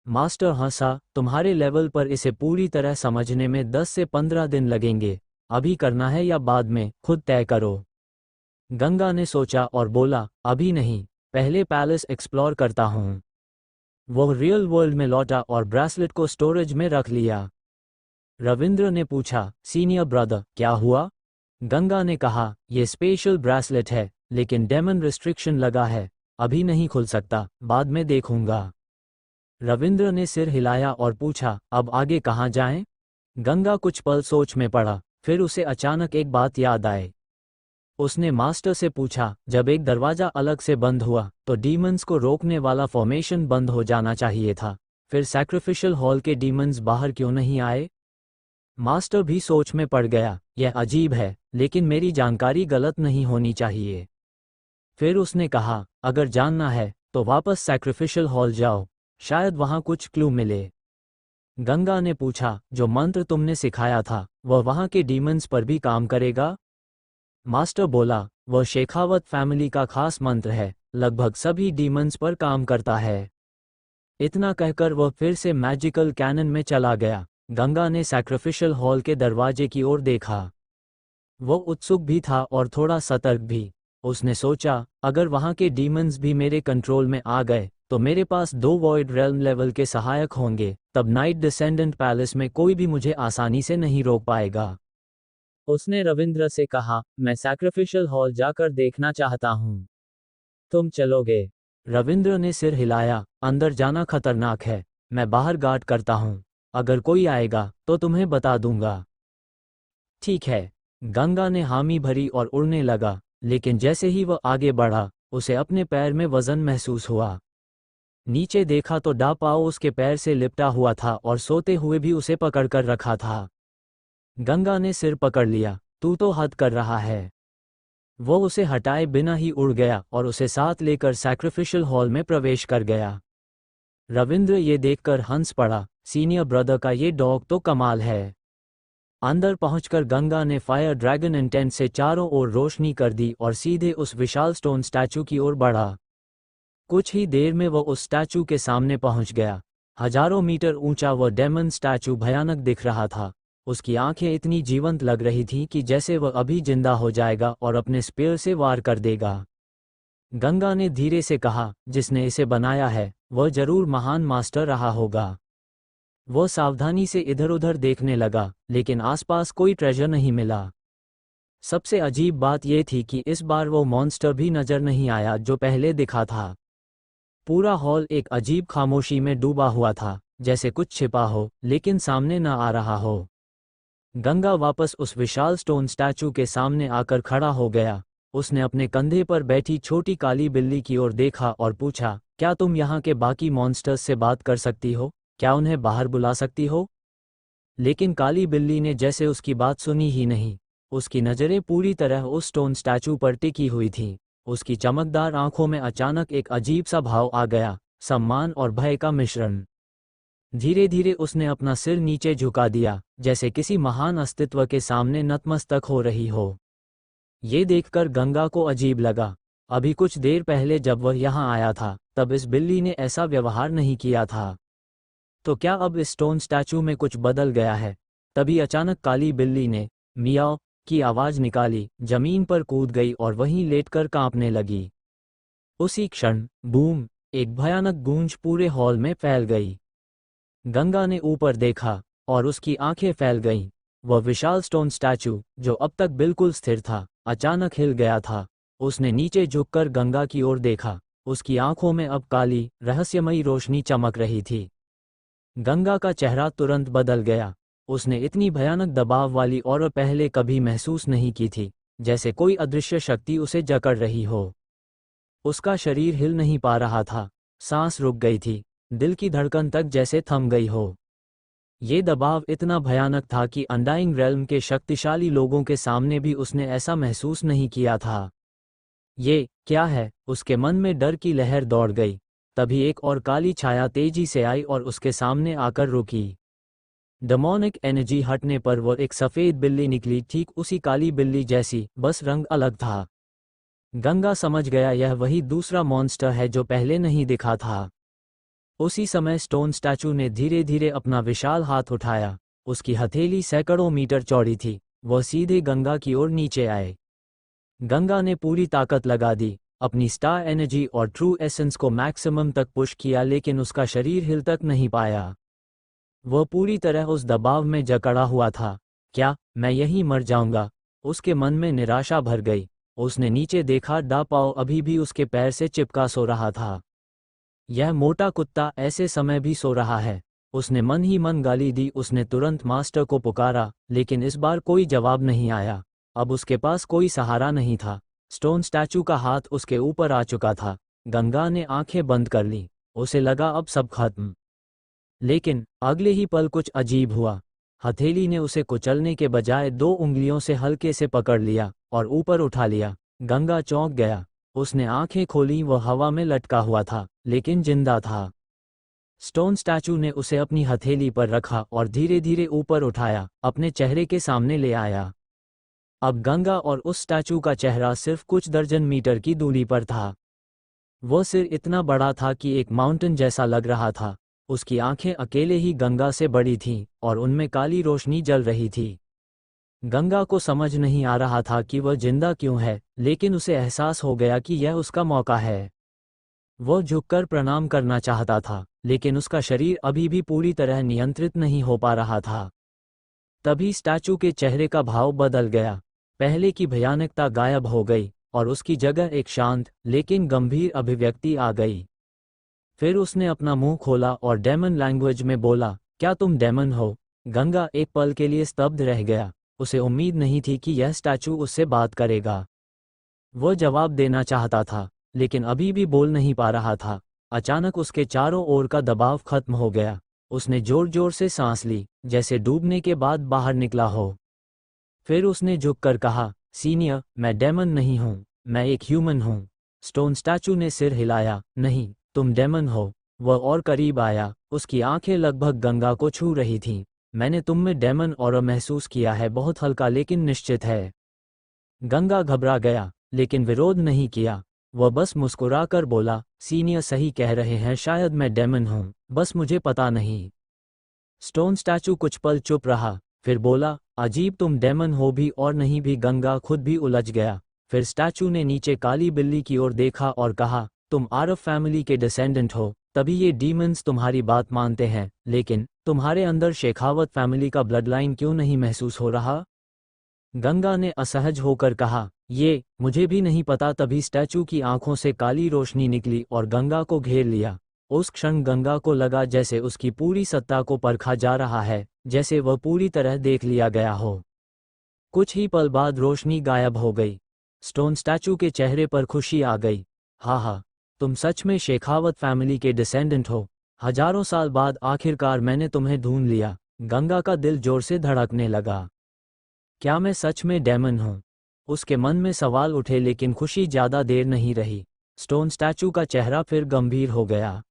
मास्टर हंसा, तुम्हारे लेवल पर इसे पूरी तरह समझने में 10 से 15 दिन लगेंगे। अभी करना है या बाद में, खुद तय करो। गंगा ने सोचा और बोला, अभी नहीं, पहले पैलेस एक्सप्लोर करता हूँ। वो रियल वर्ल्ड में लौटा और ब्रेसलेट को स्टोरेज में रख लिया। रविंद्र ने पूछा, सीनियर ब्रदर, क्या हुआ? गंगा ने कहा, यह स्पेशल ब्रेसलेट है, लेकिन डेमन रिस्ट्रिक्शन लगा है, अभी नहीं खुल सकता, बाद में देखूंगा। रविंद्र ने सिर हिलाया और पूछा, अब आगे कहाँ जाएं? गंगा कुछ पल सोच में पड़ा, फिर उसे अचानक एक बात याद आई। उसने मास्टर से पूछा, जब एक दरवाजा अलग से बंद हुआ तो डीमंस को रोकने वाला फॉर्मेशन बंद हो जाना चाहिए था, फिर सैक्रिफिशियल हॉल के डीमंस बाहर क्यों नहीं आए? मास्टर भी सोच में पड़ गया, यह अजीब है, लेकिन मेरी जानकारी गलत नहीं होनी चाहिए। फिर उसने कहा, अगर जानना है तो वापस सैक्रिफिशियल हॉल जाओ, शायद वहां कुछ क्लू मिले। गंगा ने पूछा, जो मंत्र तुमने सिखाया था वह वहां के डीमंस पर भी काम करेगा? मास्टर बोला, वह शेखावत फैमिली का खास मंत्र है, लगभग सभी डीमंस पर काम करता है। इतना कहकर वह फिर से मैजिकल कैनन में चला गया। गंगा ने सैक्रिफिशियल हॉल के दरवाजे की ओर देखा। वो उत्सुक भी था और थोड़ा सतर्क भी। उसने सोचा, अगर वहां के डीमंस भी मेरे कंट्रोल में आ गए तो मेरे पास 2 वॉइड रेल्म लेवल के सहायक होंगे, तब नाइट डिसेंडेंट पैलेस में कोई भी मुझे आसानी से नहीं रोक पाएगा। उसने रविंद्र से कहा, मैं सैक्रिफिशियल हॉल जाकर देखना चाहता हूँ। तुम चलोगे? रविंद्र ने सिर हिलाया, अंदर जाना खतरनाक है, मैं बाहर गार्ड करता हूँ, अगर कोई आएगा तो तुम्हें बता दूंगा। ठीक है। गंगा ने हामी भरी और उड़ने लगा, लेकिन जैसे ही वह आगे बढ़ा उसे अपने पैर में वजन महसूस हुआ। नीचे देखा तो डा पाओ उसके पैर से लिपटा हुआ था और सोते हुए भी उसे पकड़कर रखा था। गंगा ने सिर पकड़ लिया, तू तो हद कर रहा है। वो उसे हटाए बिना ही उड़ गया और उसे साथ लेकर सैक्रिफिशियल हॉल में प्रवेश कर गया। रविंद्र ये देखकर हंस पड़ा, सीनियर ब्रदर का ये डॉग तो कमाल है। अंदर पहुंचकर गंगा ने फायर ड्रैगन इंटेंट से चारों ओर रोशनी कर दी और सीधे उस विशाल स्टोन स्टैचू की ओर बढ़ा। कुछ ही देर में वह उस स्टैचू के सामने पहुंच गया। हजारों मीटर ऊंचा वह डेमन स्टैचू भयानक दिख रहा था। उसकी आंखें इतनी जीवंत लग रही थीं कि जैसे वह अभी जिंदा हो जाएगा और अपने स्पीयर से वार कर देगा। गंगा ने धीरे से कहा, जिसने इसे बनाया है वह जरूर महान मास्टर रहा होगा। वह सावधानी से इधर उधर देखने लगा, लेकिन आसपास कोई ट्रेजर नहीं मिला। सबसे अजीब बात यह थी कि इस बार वो मॉन्स्टर भी नजर नहीं आया जो पहले दिखा था। पूरा हॉल एक अजीब खामोशी में डूबा हुआ था, जैसे कुछ छिपा हो लेकिन सामने न आ रहा हो। गंगा वापस उस विशाल स्टोन स्टैचू के सामने आकर खड़ा हो गया। उसने अपने कंधे पर बैठी छोटी काली बिल्ली की ओर देखा और पूछा, क्या तुम यहाँ के बाकी मॉन्स्टर्स से बात कर सकती हो? क्या उन्हें बाहर बुला सकती हो? लेकिन काली बिल्ली ने जैसे उसकी बात सुनी ही नहीं। उसकी नज़रें पूरी तरह उस स्टोन स्टैचू पर टिकी हुई थीं। उसकी चमकदार आंखों में अचानक एक अजीब सा भाव आ गया, सम्मान और भय का मिश्रण। धीरे धीरे उसने अपना सिर नीचे झुका दिया, जैसे किसी महान अस्तित्व के सामने नतमस्तक हो रही हो। ये देखकर गंगा को अजीब लगा। अभी कुछ देर पहले जब वह यहाँ आया था तब इस बिल्ली ने ऐसा व्यवहार नहीं किया था। तो क्या अब इस स्टोन स्टैचू में कुछ बदल गया है? तभी अचानक काली बिल्ली ने मियाओ की आवाज निकाली, जमीन पर कूद गई और वहीं लेटकर कांपने लगी। उसी क्षण बूम, एक भयानक गूंज पूरे हॉल में फैल गई। गंगा ने ऊपर देखा और उसकी आंखें फैल गईं। वह विशाल स्टोन स्टैचू, जो अब तक बिल्कुल स्थिर था, अचानक हिल गया था। उसने नीचे झुककर गंगा की ओर देखा। उसकी आंखों में अब काली, रहस्यमयी रोशनी चमक रही थी। गंगा का चेहरा तुरंत बदल गया। उसने इतनी भयानक दबाव वाली और पहले कभी महसूस नहीं की थी, जैसे कोई अदृश्य शक्ति उसे जकड़ रही हो। उसका शरीर हिल नहीं पा रहा था, सांस रुक गई थी, दिल की धड़कन तक जैसे थम गई हो। ये दबाव इतना भयानक था कि अनडाइंग रेल्म के शक्तिशाली लोगों के सामने भी उसने ऐसा महसूस नहीं किया था। ये क्या है? उसके मन में डर की लहर दौड़ गई। तभी एक और काली छाया तेजी से आई और उसके सामने आकर रुकी। डेमोनिक एनर्जी हटने पर वो एक सफ़ेद बिल्ली निकली, ठीक उसी काली बिल्ली जैसी, बस रंग अलग था। गंगा समझ गया यह वही दूसरा मॉन्स्टर है जो पहले नहीं दिखा था। उसी समय स्टोन स्टैचू ने धीरे धीरे अपना विशाल हाथ उठाया। उसकी हथेली सैकड़ों मीटर चौड़ी थी। वह सीधे गंगा की ओर नीचे आए। गंगा ने पूरी ताकत लगा दी, अपनी स्टार एनर्जी और ट्रू एसेंस को मैक्सिमम तक पुश किया, लेकिन उसका शरीर हिल तक नहीं पाया। वह पूरी तरह उस दबाव में जकड़ा हुआ था। क्या मैं यहीं मर जाऊंगा? उसके मन में निराशा भर गई। उसने नीचे देखा, डा पाओ अभी भी उसके पैर से चिपका सो रहा था। यह मोटा कुत्ता ऐसे समय भी सो रहा है। उसने मन ही मन गाली दी। उसने तुरंत मास्टर को पुकारा, लेकिन इस बार कोई जवाब नहीं आया। अब उसके पास कोई सहारा नहीं था। स्टोन स्टैचू का हाथ उसके ऊपर आ चुका था। गंगा ने आंखें बंद कर ली। उसे लगा अब सब खत्म। लेकिन अगले ही पल कुछ अजीब हुआ। हथेली ने उसे कुचलने के बजाय 2 उंगलियों से हल्के से पकड़ लिया और ऊपर उठा लिया। गंगा चौंक गया। उसने आंखें खोली। वह हवा में लटका हुआ था, लेकिन जिंदा था। स्टोन स्टैचू ने उसे अपनी हथेली पर रखा और धीरे धीरे ऊपर उठाया, अपने चेहरे के सामने ले आया। अब गंगा और उस स्टैचू का चेहरा सिर्फ कुछ दर्जन मीटर की दूरी पर था। वह सिर इतना बड़ा था कि एक माउंटेन जैसा लग रहा था। उसकी आंखें अकेले ही गंगा से बड़ी थीं और उनमें काली रोशनी जल रही थी। गंगा को समझ नहीं आ रहा था कि वह जिंदा क्यों है, लेकिन उसे एहसास हो गया कि यह उसका मौका है। वह झुककर प्रणाम करना चाहता था, लेकिन उसका शरीर अभी भी पूरी तरह नियंत्रित नहीं हो पा रहा था। तभी स्टैचू के चेहरे का भाव बदल गया। पहले की भयानकता गायब हो गई और उसकी जगह एक शांत लेकिन गंभीर अभिव्यक्ति आ गई। फिर उसने अपना मुंह खोला और डेमन लैंग्वेज में बोला, क्या तुम डेमन हो? गंगा एक पल के लिए स्तब्ध रह गया। उसे उम्मीद नहीं थी कि यह स्टैचू उससे बात करेगा। वह जवाब देना चाहता था, लेकिन अभी भी बोल नहीं पा रहा था। अचानक उसके चारों ओर का दबाव खत्म हो गया। उसने जोर जोर से सांस ली, जैसे डूबने के बाद बाहर निकला हो। फिर उसने झुककर कहा, सीनियर, मैं डेमन नहीं हूँ, मैं एक ह्यूमन हूँ। स्टोन स्टैचू ने सिर हिलाया, नहीं, तुम डेमन हो। वह और करीब आया। उसकी आंखें लगभग गंगा को छू रही थीं। मैंने तुम में डेमन ऑरा महसूस किया है, बहुत हल्का लेकिन निश्चित है। गंगा घबरा गया, लेकिन विरोध नहीं किया। वह बस मुस्कुराकर बोला, सीनियर सही कह रहे हैं, शायद मैं डेमन हूँ, बस मुझे पता नहीं। स्टोन स्टैचू कुछ पल चुप रहा, फिर बोला, अजीब, तुम डेमन हो भी और नहीं भी। गंगा खुद भी उलझ गया। फिर स्टैचू ने नीचे काली बिल्ली की ओर देखा और कहा, तुम आरफ फैमिली के डिसेंडेंट हो, तभी ये डीमंस तुम्हारी बात मानते हैं, लेकिन तुम्हारे अंदर शेखावत फैमिली का ब्लडलाइन क्यों नहीं महसूस हो रहा? गंगा ने असहज होकर कहा, ये मुझे भी नहीं पता। तभी स्टैचू की आंखों से काली रोशनी निकली और गंगा को घेर लिया। उस क्षण गंगा को लगा जैसे उसकी पूरी सत्ता को परखा जा रहा है, जैसे वह पूरी तरह देख लिया गया हो। कुछ ही पल बाद रोशनी गायब हो गई। स्टोन स्टैचू के चेहरे पर खुशी आ गई। हाँ, तुम सच में शेखावत फैमिली के डिसेंडेंट हो। हजारों साल बाद आखिरकार मैंने तुम्हें ढूंढ लिया। गंगा का दिल जोर से धड़कने लगा। क्या मैं सच में डेमन हूँ? उसके मन में सवाल उठे, लेकिन खुशी ज्यादा देर नहीं रही। स्टोन स्टैचू का चेहरा फिर गंभीर हो गया।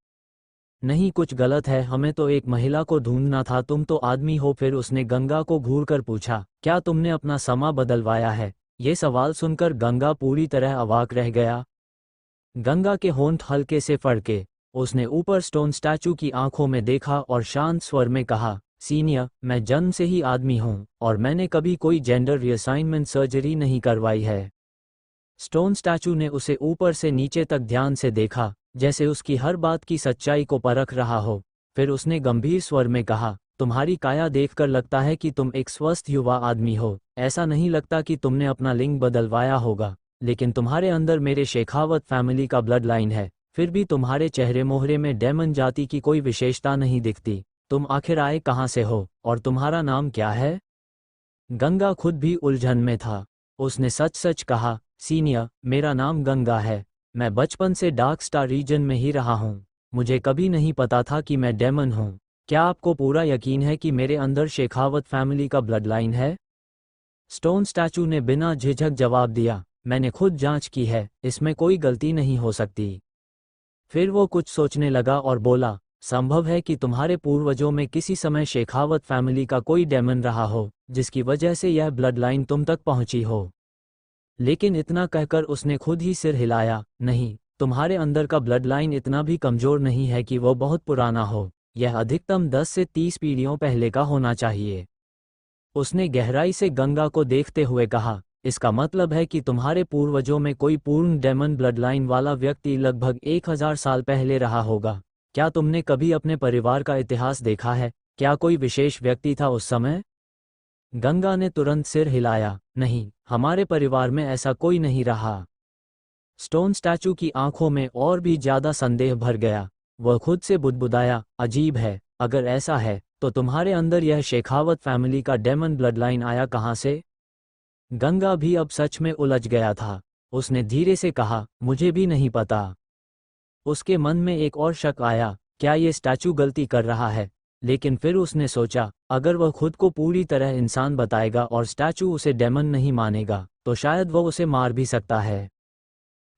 नहीं, कुछ गलत है, हमें तो एक महिला को ढूंढना था, तुम तो आदमी हो। फिर उसने गंगा को घूरकर पूछा, क्या तुमने अपना समा बदलवाया है? ये सवाल सुनकर गंगा पूरी तरह अवाक रह गया। गंगा के होंठ हल्के से फड़के। उसने ऊपर स्टोन स्टैचू की आंखों में देखा और शांत स्वर में कहा, सीनियर, मैं जन्म से ही आदमी हूँ और मैंने कभी कोई जेंडर रिअसाइनमेंट सर्जरी नहीं करवाई है। स्टोन स्टैचू ने उसे ऊपर से नीचे तक ध्यान से देखा, जैसे उसकी हर बात की सच्चाई को परख रहा हो। फिर उसने गंभीर स्वर में कहा, तुम्हारी काया देखकर लगता है कि तुम एक स्वस्थ युवा आदमी हो। ऐसा नहीं लगता कि तुमने अपना लिंग बदलवाया होगा। लेकिन तुम्हारे अंदर मेरे शेखावत फैमिली का ब्लड लाइन है, फिर भी तुम्हारे चेहरे मोहरे में डेमन जाति की कोई विशेषता नहीं दिखती। तुम आखिर आए कहाँ से हो और तुम्हारा नाम क्या है? गंगा खुद भी उलझन में था। उसने सच सच कहा, सीनियर, मेरा नाम गंगा है। मैं बचपन से डार्क स्टार रीजन में ही रहा हूँ। मुझे कभी नहीं पता था कि मैं डेमन हूँ। क्या आपको पूरा यकीन है कि मेरे अंदर शेखावत फैमिली का ब्लड लाइन है? स्टोन स्टैचू ने बिना झिझक जवाब दिया, मैंने खुद जांच की है, इसमें कोई गलती नहीं हो सकती। फिर वो कुछ सोचने लगा और बोला, संभव है कि तुम्हारे पूर्वजों में किसी समय शेखावत फैमिली का कोई डेमन रहा हो, जिसकी वजह से यह ब्लड लाइन तुम तक पहुंची हो। लेकिन इतना कहकर उसने खुद ही सिर हिलाया, नहीं, तुम्हारे अंदर का ब्लड लाइन इतना भी कमजोर नहीं है कि वो बहुत पुराना हो। यह अधिकतम 10 से 30 पीढ़ियों पहले का होना चाहिए। उसने गहराई से गंगा को देखते हुए कहा, इसका मतलब है कि तुम्हारे पूर्वजों में कोई पूर्ण डेमन ब्लड लाइन वाला व्यक्ति लगभग 1000 साल पहले रहा होगा। क्या तुमने कभी अपने परिवार का इतिहास देखा है? क्या कोई विशेष व्यक्ति था उस समय? गंगा ने तुरंत सिर हिलाया, नहीं, हमारे परिवार में ऐसा कोई नहीं रहा। स्टोन स्टैचू की आंखों में और भी ज्यादा संदेह भर गया। वह खुद से बुदबुदाया, अजीब है, अगर ऐसा है तो तुम्हारे अंदर यह शेखावत फैमिली का डेमन ब्लड लाइन आया कहाँ से? गंगा भी अब सच में उलझ गया था। उसने धीरे से कहा, मुझे भी नहीं पता। उसके मन में एक और शक आया, क्या ये स्टैचू गलती कर रहा है? लेकिन फिर उसने सोचा, अगर वह खुद को पूरी तरह इंसान बताएगा और स्टैचू उसे डेमन नहीं मानेगा, तो शायद वह उसे मार भी सकता है।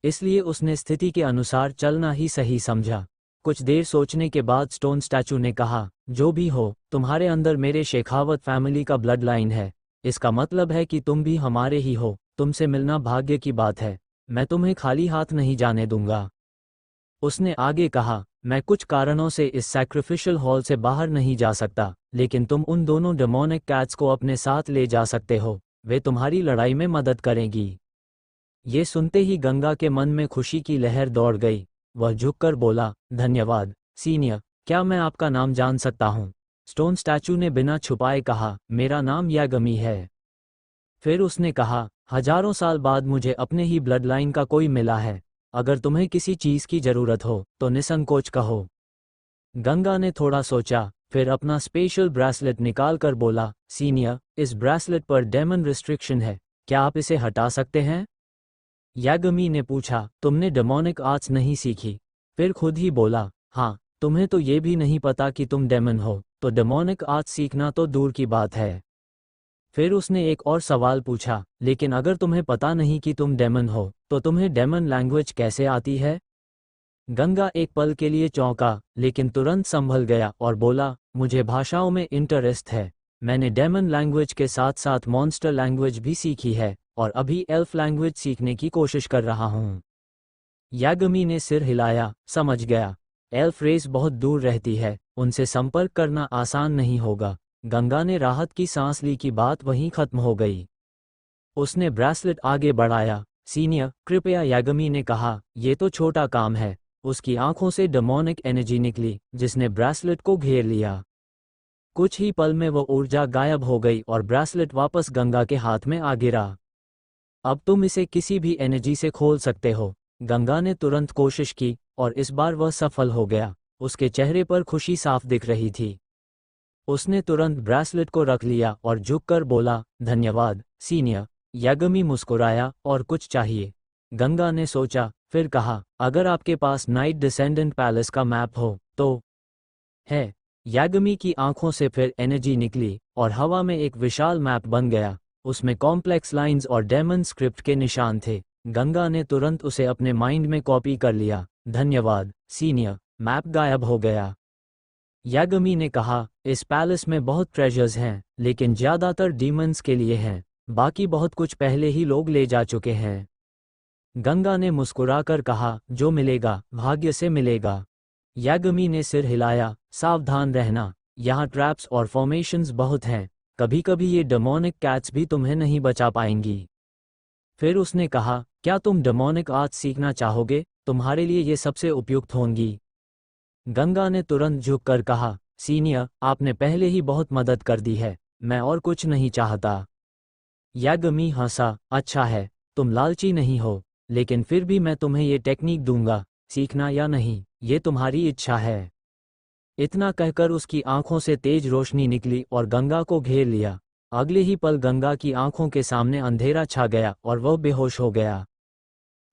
इसलिए उसने स्थिति के अनुसार चलना ही सही समझा। कुछ देर सोचने के बाद स्टोन स्टैचू ने कहा, जो भी हो, तुम्हारे अंदर मेरे शेखावत फैमिली का ब्लड लाइन है। इसका मतलब है कि तुम भी हमारे ही हो। तुमसे मिलना भाग्य की बात है। मैं तुम्हें खाली हाथ नहीं जाने दूंगा। उसने आगे कहा, मैं कुछ कारणों से इस सैक्रिफिशियल हॉल से बाहर नहीं जा सकता, लेकिन तुम उन दोनों डेमोनिक कैट्स को अपने साथ ले जा सकते हो। वे तुम्हारी लड़ाई में मदद करेंगी। ये सुनते ही गंगा के मन में खुशी की लहर दौड़ गई। वह झुककर बोला, धन्यवाद सीनियर, क्या मैं आपका नाम जान सकता हूँ? स्टोन स्टैचू ने बिना छुपाए कहा, मेरा नाम यागमी है। फिर उसने कहा, हजारों साल बाद मुझे अपने ही ब्लड लाइन का कोई मिला है। अगर तुम्हें किसी चीज की जरूरत हो तो निसंकोच कहो। गंगा ने थोड़ा सोचा, फिर अपना स्पेशल ब्रेसलेट निकाल कर बोला, सीनियर, इस ब्रेसलेट पर डेमन रिस्ट्रिक्शन है, क्या आप इसे हटा सकते हैं? यागमी ने पूछा, तुमने डेमोनिक आर्ट्स नहीं सीखी? फिर खुद ही बोला, हाँ, तुम्हें तो ये भी नहीं पता कि तुम डेमन हो, तो डेमोनिक आर्ट्स सीखना तो दूर की बात है। फिर उसने एक और सवाल पूछा, लेकिन अगर तुम्हें पता नहीं कि तुम डेमन हो, तो तुम्हें डेमन लैंग्वेज कैसे आती है? गंगा एक पल के लिए चौंका, लेकिन तुरंत संभल गया और बोला, मुझे भाषाओं में इंटरेस्ट है। मैंने डेमन लैंग्वेज के साथ साथ मॉन्स्टर लैंग्वेज भी सीखी है, और अभी एल्फ लैंग्वेज सीखने की कोशिश कर रहा हूँ। यागमी ने सिर हिलाया, समझ गया। एल्फ रेस बहुत दूर रहती है, उनसे संपर्क करना आसान नहीं होगा। गंगा ने राहत की सांस ली कि बात वहीं खत्म हो गई। उसने ब्रेसलेट आगे बढ़ाया, सीनियर, कृपया, यागमी ने कहा, ये तो छोटा काम है। उसकी आंखों से डेमोनिक एनर्जी निकली, जिसने ब्रेसलेट को घेर लिया। कुछ ही पल में वो ऊर्जा गायब हो गई और ब्रेसलेट वापस गंगा के हाथ में आ गिरा। अब तुम इसे किसी भी एनर्जी से खोल सकते हो। गंगा ने तुरंत कोशिश की, और इस बार वह सफल हो गया। उसके चेहरे पर खुशी साफ दिख रही थी। उसने तुरंत ब्रेसलेट को रख लिया और झुककर बोला, धन्यवाद सीनियर। यागमी मुस्कुराया, और कुछ चाहिए? गंगा ने सोचा, फिर कहा, अगर आपके पास नाइट डिसेंडेंट पैलेस का मैप हो तो। है। यागमी की आंखों से फिर एनर्जी निकली और हवा में एक विशाल मैप बन गया। उसमें कॉम्प्लेक्स लाइंस और डेमन स्क्रिप्ट के निशान थे। गंगा ने तुरंत उसे अपने माइंड में कॉपी कर लिया। धन्यवाद सीनियर। मैप गायब हो गया। यागमी ने कहा, इस पैलेस में बहुत ट्रेजर्स हैं, लेकिन ज्यादातर डीमंस के लिए हैं। बाकी बहुत कुछ पहले ही लोग ले जा चुके हैं। गंगा ने मुस्कुराकर कहा, जो मिलेगा भाग्य से मिलेगा। यागमी ने सिर हिलाया, सावधान रहना, यहाँ ट्रैप्स और फॉर्मेशंस बहुत हैं। कभी कभी ये डेमोनिक कैट्स भी तुम्हें नहीं बचा पाएंगी। फिर उसने कहा, क्या तुम डेमोनिक आर्ट्स सीखना चाहोगे? तुम्हारे लिए ये सबसे उपयुक्त होंगी। गंगा ने तुरंत झुककर कहा, सीनियर, आपने पहले ही बहुत मदद कर दी है, मैं और कुछ नहीं चाहता। यागमी हंसा, अच्छा है, तुम लालची नहीं हो, लेकिन फिर भी मैं तुम्हें ये टेक्निक दूंगा, सीखना या नहीं ये तुम्हारी इच्छा है। इतना कहकर उसकी आंखों से तेज रोशनी निकली और गंगा को घेर लिया। अगले ही पल गंगा की आंखों के सामने अंधेरा छा गया और वह बेहोश हो गया।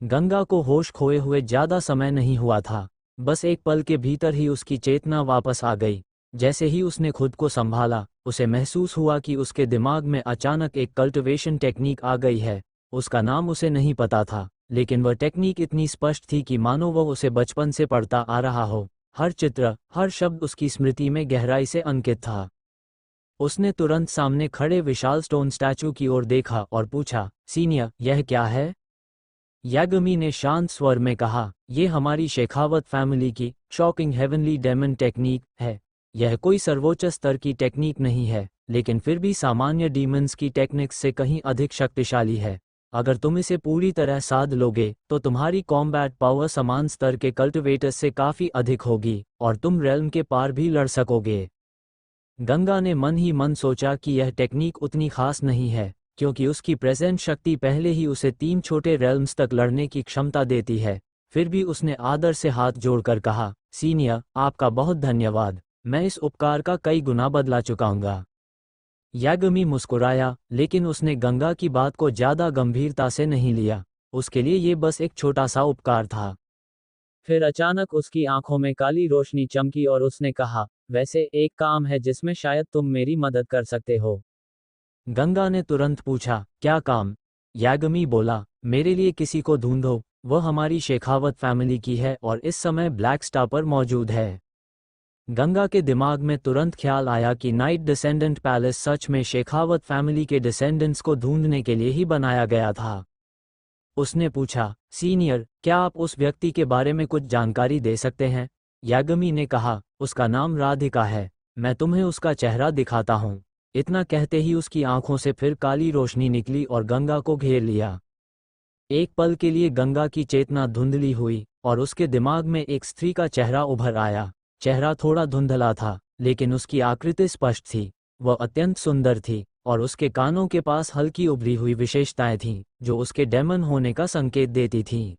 गंगा को होश खोए हुए ज्यादा समय नहीं हुआ था, बस एक पल के भीतर ही उसकी चेतना वापस आ गई। जैसे ही उसने खुद को संभाला, उसे महसूस हुआ कि उसके दिमाग में अचानक एक कल्टिवेशन टेक्निक आ गई है। उसका नाम उसे नहीं पता था, लेकिन वह टेक्निक इतनी स्पष्ट थी कि मानो वह उसे बचपन से पढ़ता आ रहा हो। हर चित्र, हर शब्द उसकी स्मृति में गहराई से अंकित था। उसने तुरंत सामने खड़े विशाल स्टोन स्टैचू की ओर देखा और पूछा, सीनियर, यह क्या है? यागमी ने शांत स्वर में कहा, यह हमारी शेखावत फैमिली की शॉकिंग हेवनली डेमन टेक्निक है। यह कोई सर्वोच्च स्तर की टेक्निक नहीं है, लेकिन फिर भी सामान्य डीमंस की टेक्निक्स से कहीं अधिक शक्तिशाली है। अगर तुम इसे पूरी तरह साध लोगे तो तुम्हारी कॉम्बैट पावर समान स्तर के कल्टिवेटर्स से काफी अधिक होगी और तुम रेल्म के पार भी लड़ सकोगे। गंगा ने मन ही मन सोचा कि यह टेक्निक उतनी खास नहीं है, क्योंकि उसकी प्रेजेंट शक्ति पहले ही उसे 3 छोटे रेल्म्स तक लड़ने की क्षमता देती है। फिर भी उसने आदर से हाथ जोड़कर कहा, सीनियर, आपका बहुत धन्यवाद, मैं इस उपकार का कई गुना बदला चुकाऊंगा। यागमी मुस्कुराया, लेकिन उसने गंगा की बात को ज्यादा गंभीरता से नहीं लिया। उसके लिए ये बस एक छोटा सा उपकार था। फिर अचानक उसकी आंखों में काली रोशनी चमकी और उसने कहा, वैसे एक काम है जिसमें शायद तुम मेरी मदद कर सकते हो। गंगा ने तुरंत पूछा, क्या काम? यागमी बोला, मेरे लिए किसी को ढूंढो, वह हमारी शेखावत फैमिली की है और इस समय ब्लैक स्टार पर मौजूद है। गंगा के दिमाग में तुरंत ख्याल आया कि नाइट डिसेंडेंट पैलेस सच में शेखावत फैमिली के डिसेंडेंट्स को ढूंढने के लिए ही बनाया गया था। उसने पूछा, सीनियर, क्या आप उस व्यक्ति के बारे में कुछ जानकारी दे सकते हैं? यागमी ने कहा, उसका नाम राधिका है, मैं तुम्हें उसका चेहरा दिखाता हूँ। इतना कहते ही उसकी आंखों से फिर काली रोशनी निकली और गंगा को घेर लिया। एक पल के लिए गंगा की चेतना धुंधली हुई और उसके दिमाग में एक स्त्री का चेहरा उभर आया। चेहरा थोड़ा धुंधला था, लेकिन उसकी आकृति स्पष्ट थी। वह अत्यंत सुंदर थी और उसके कानों के पास हल्की उभरी हुई विशेषताएं थीं, जो उसके डेमन होने का संकेत देती थीं।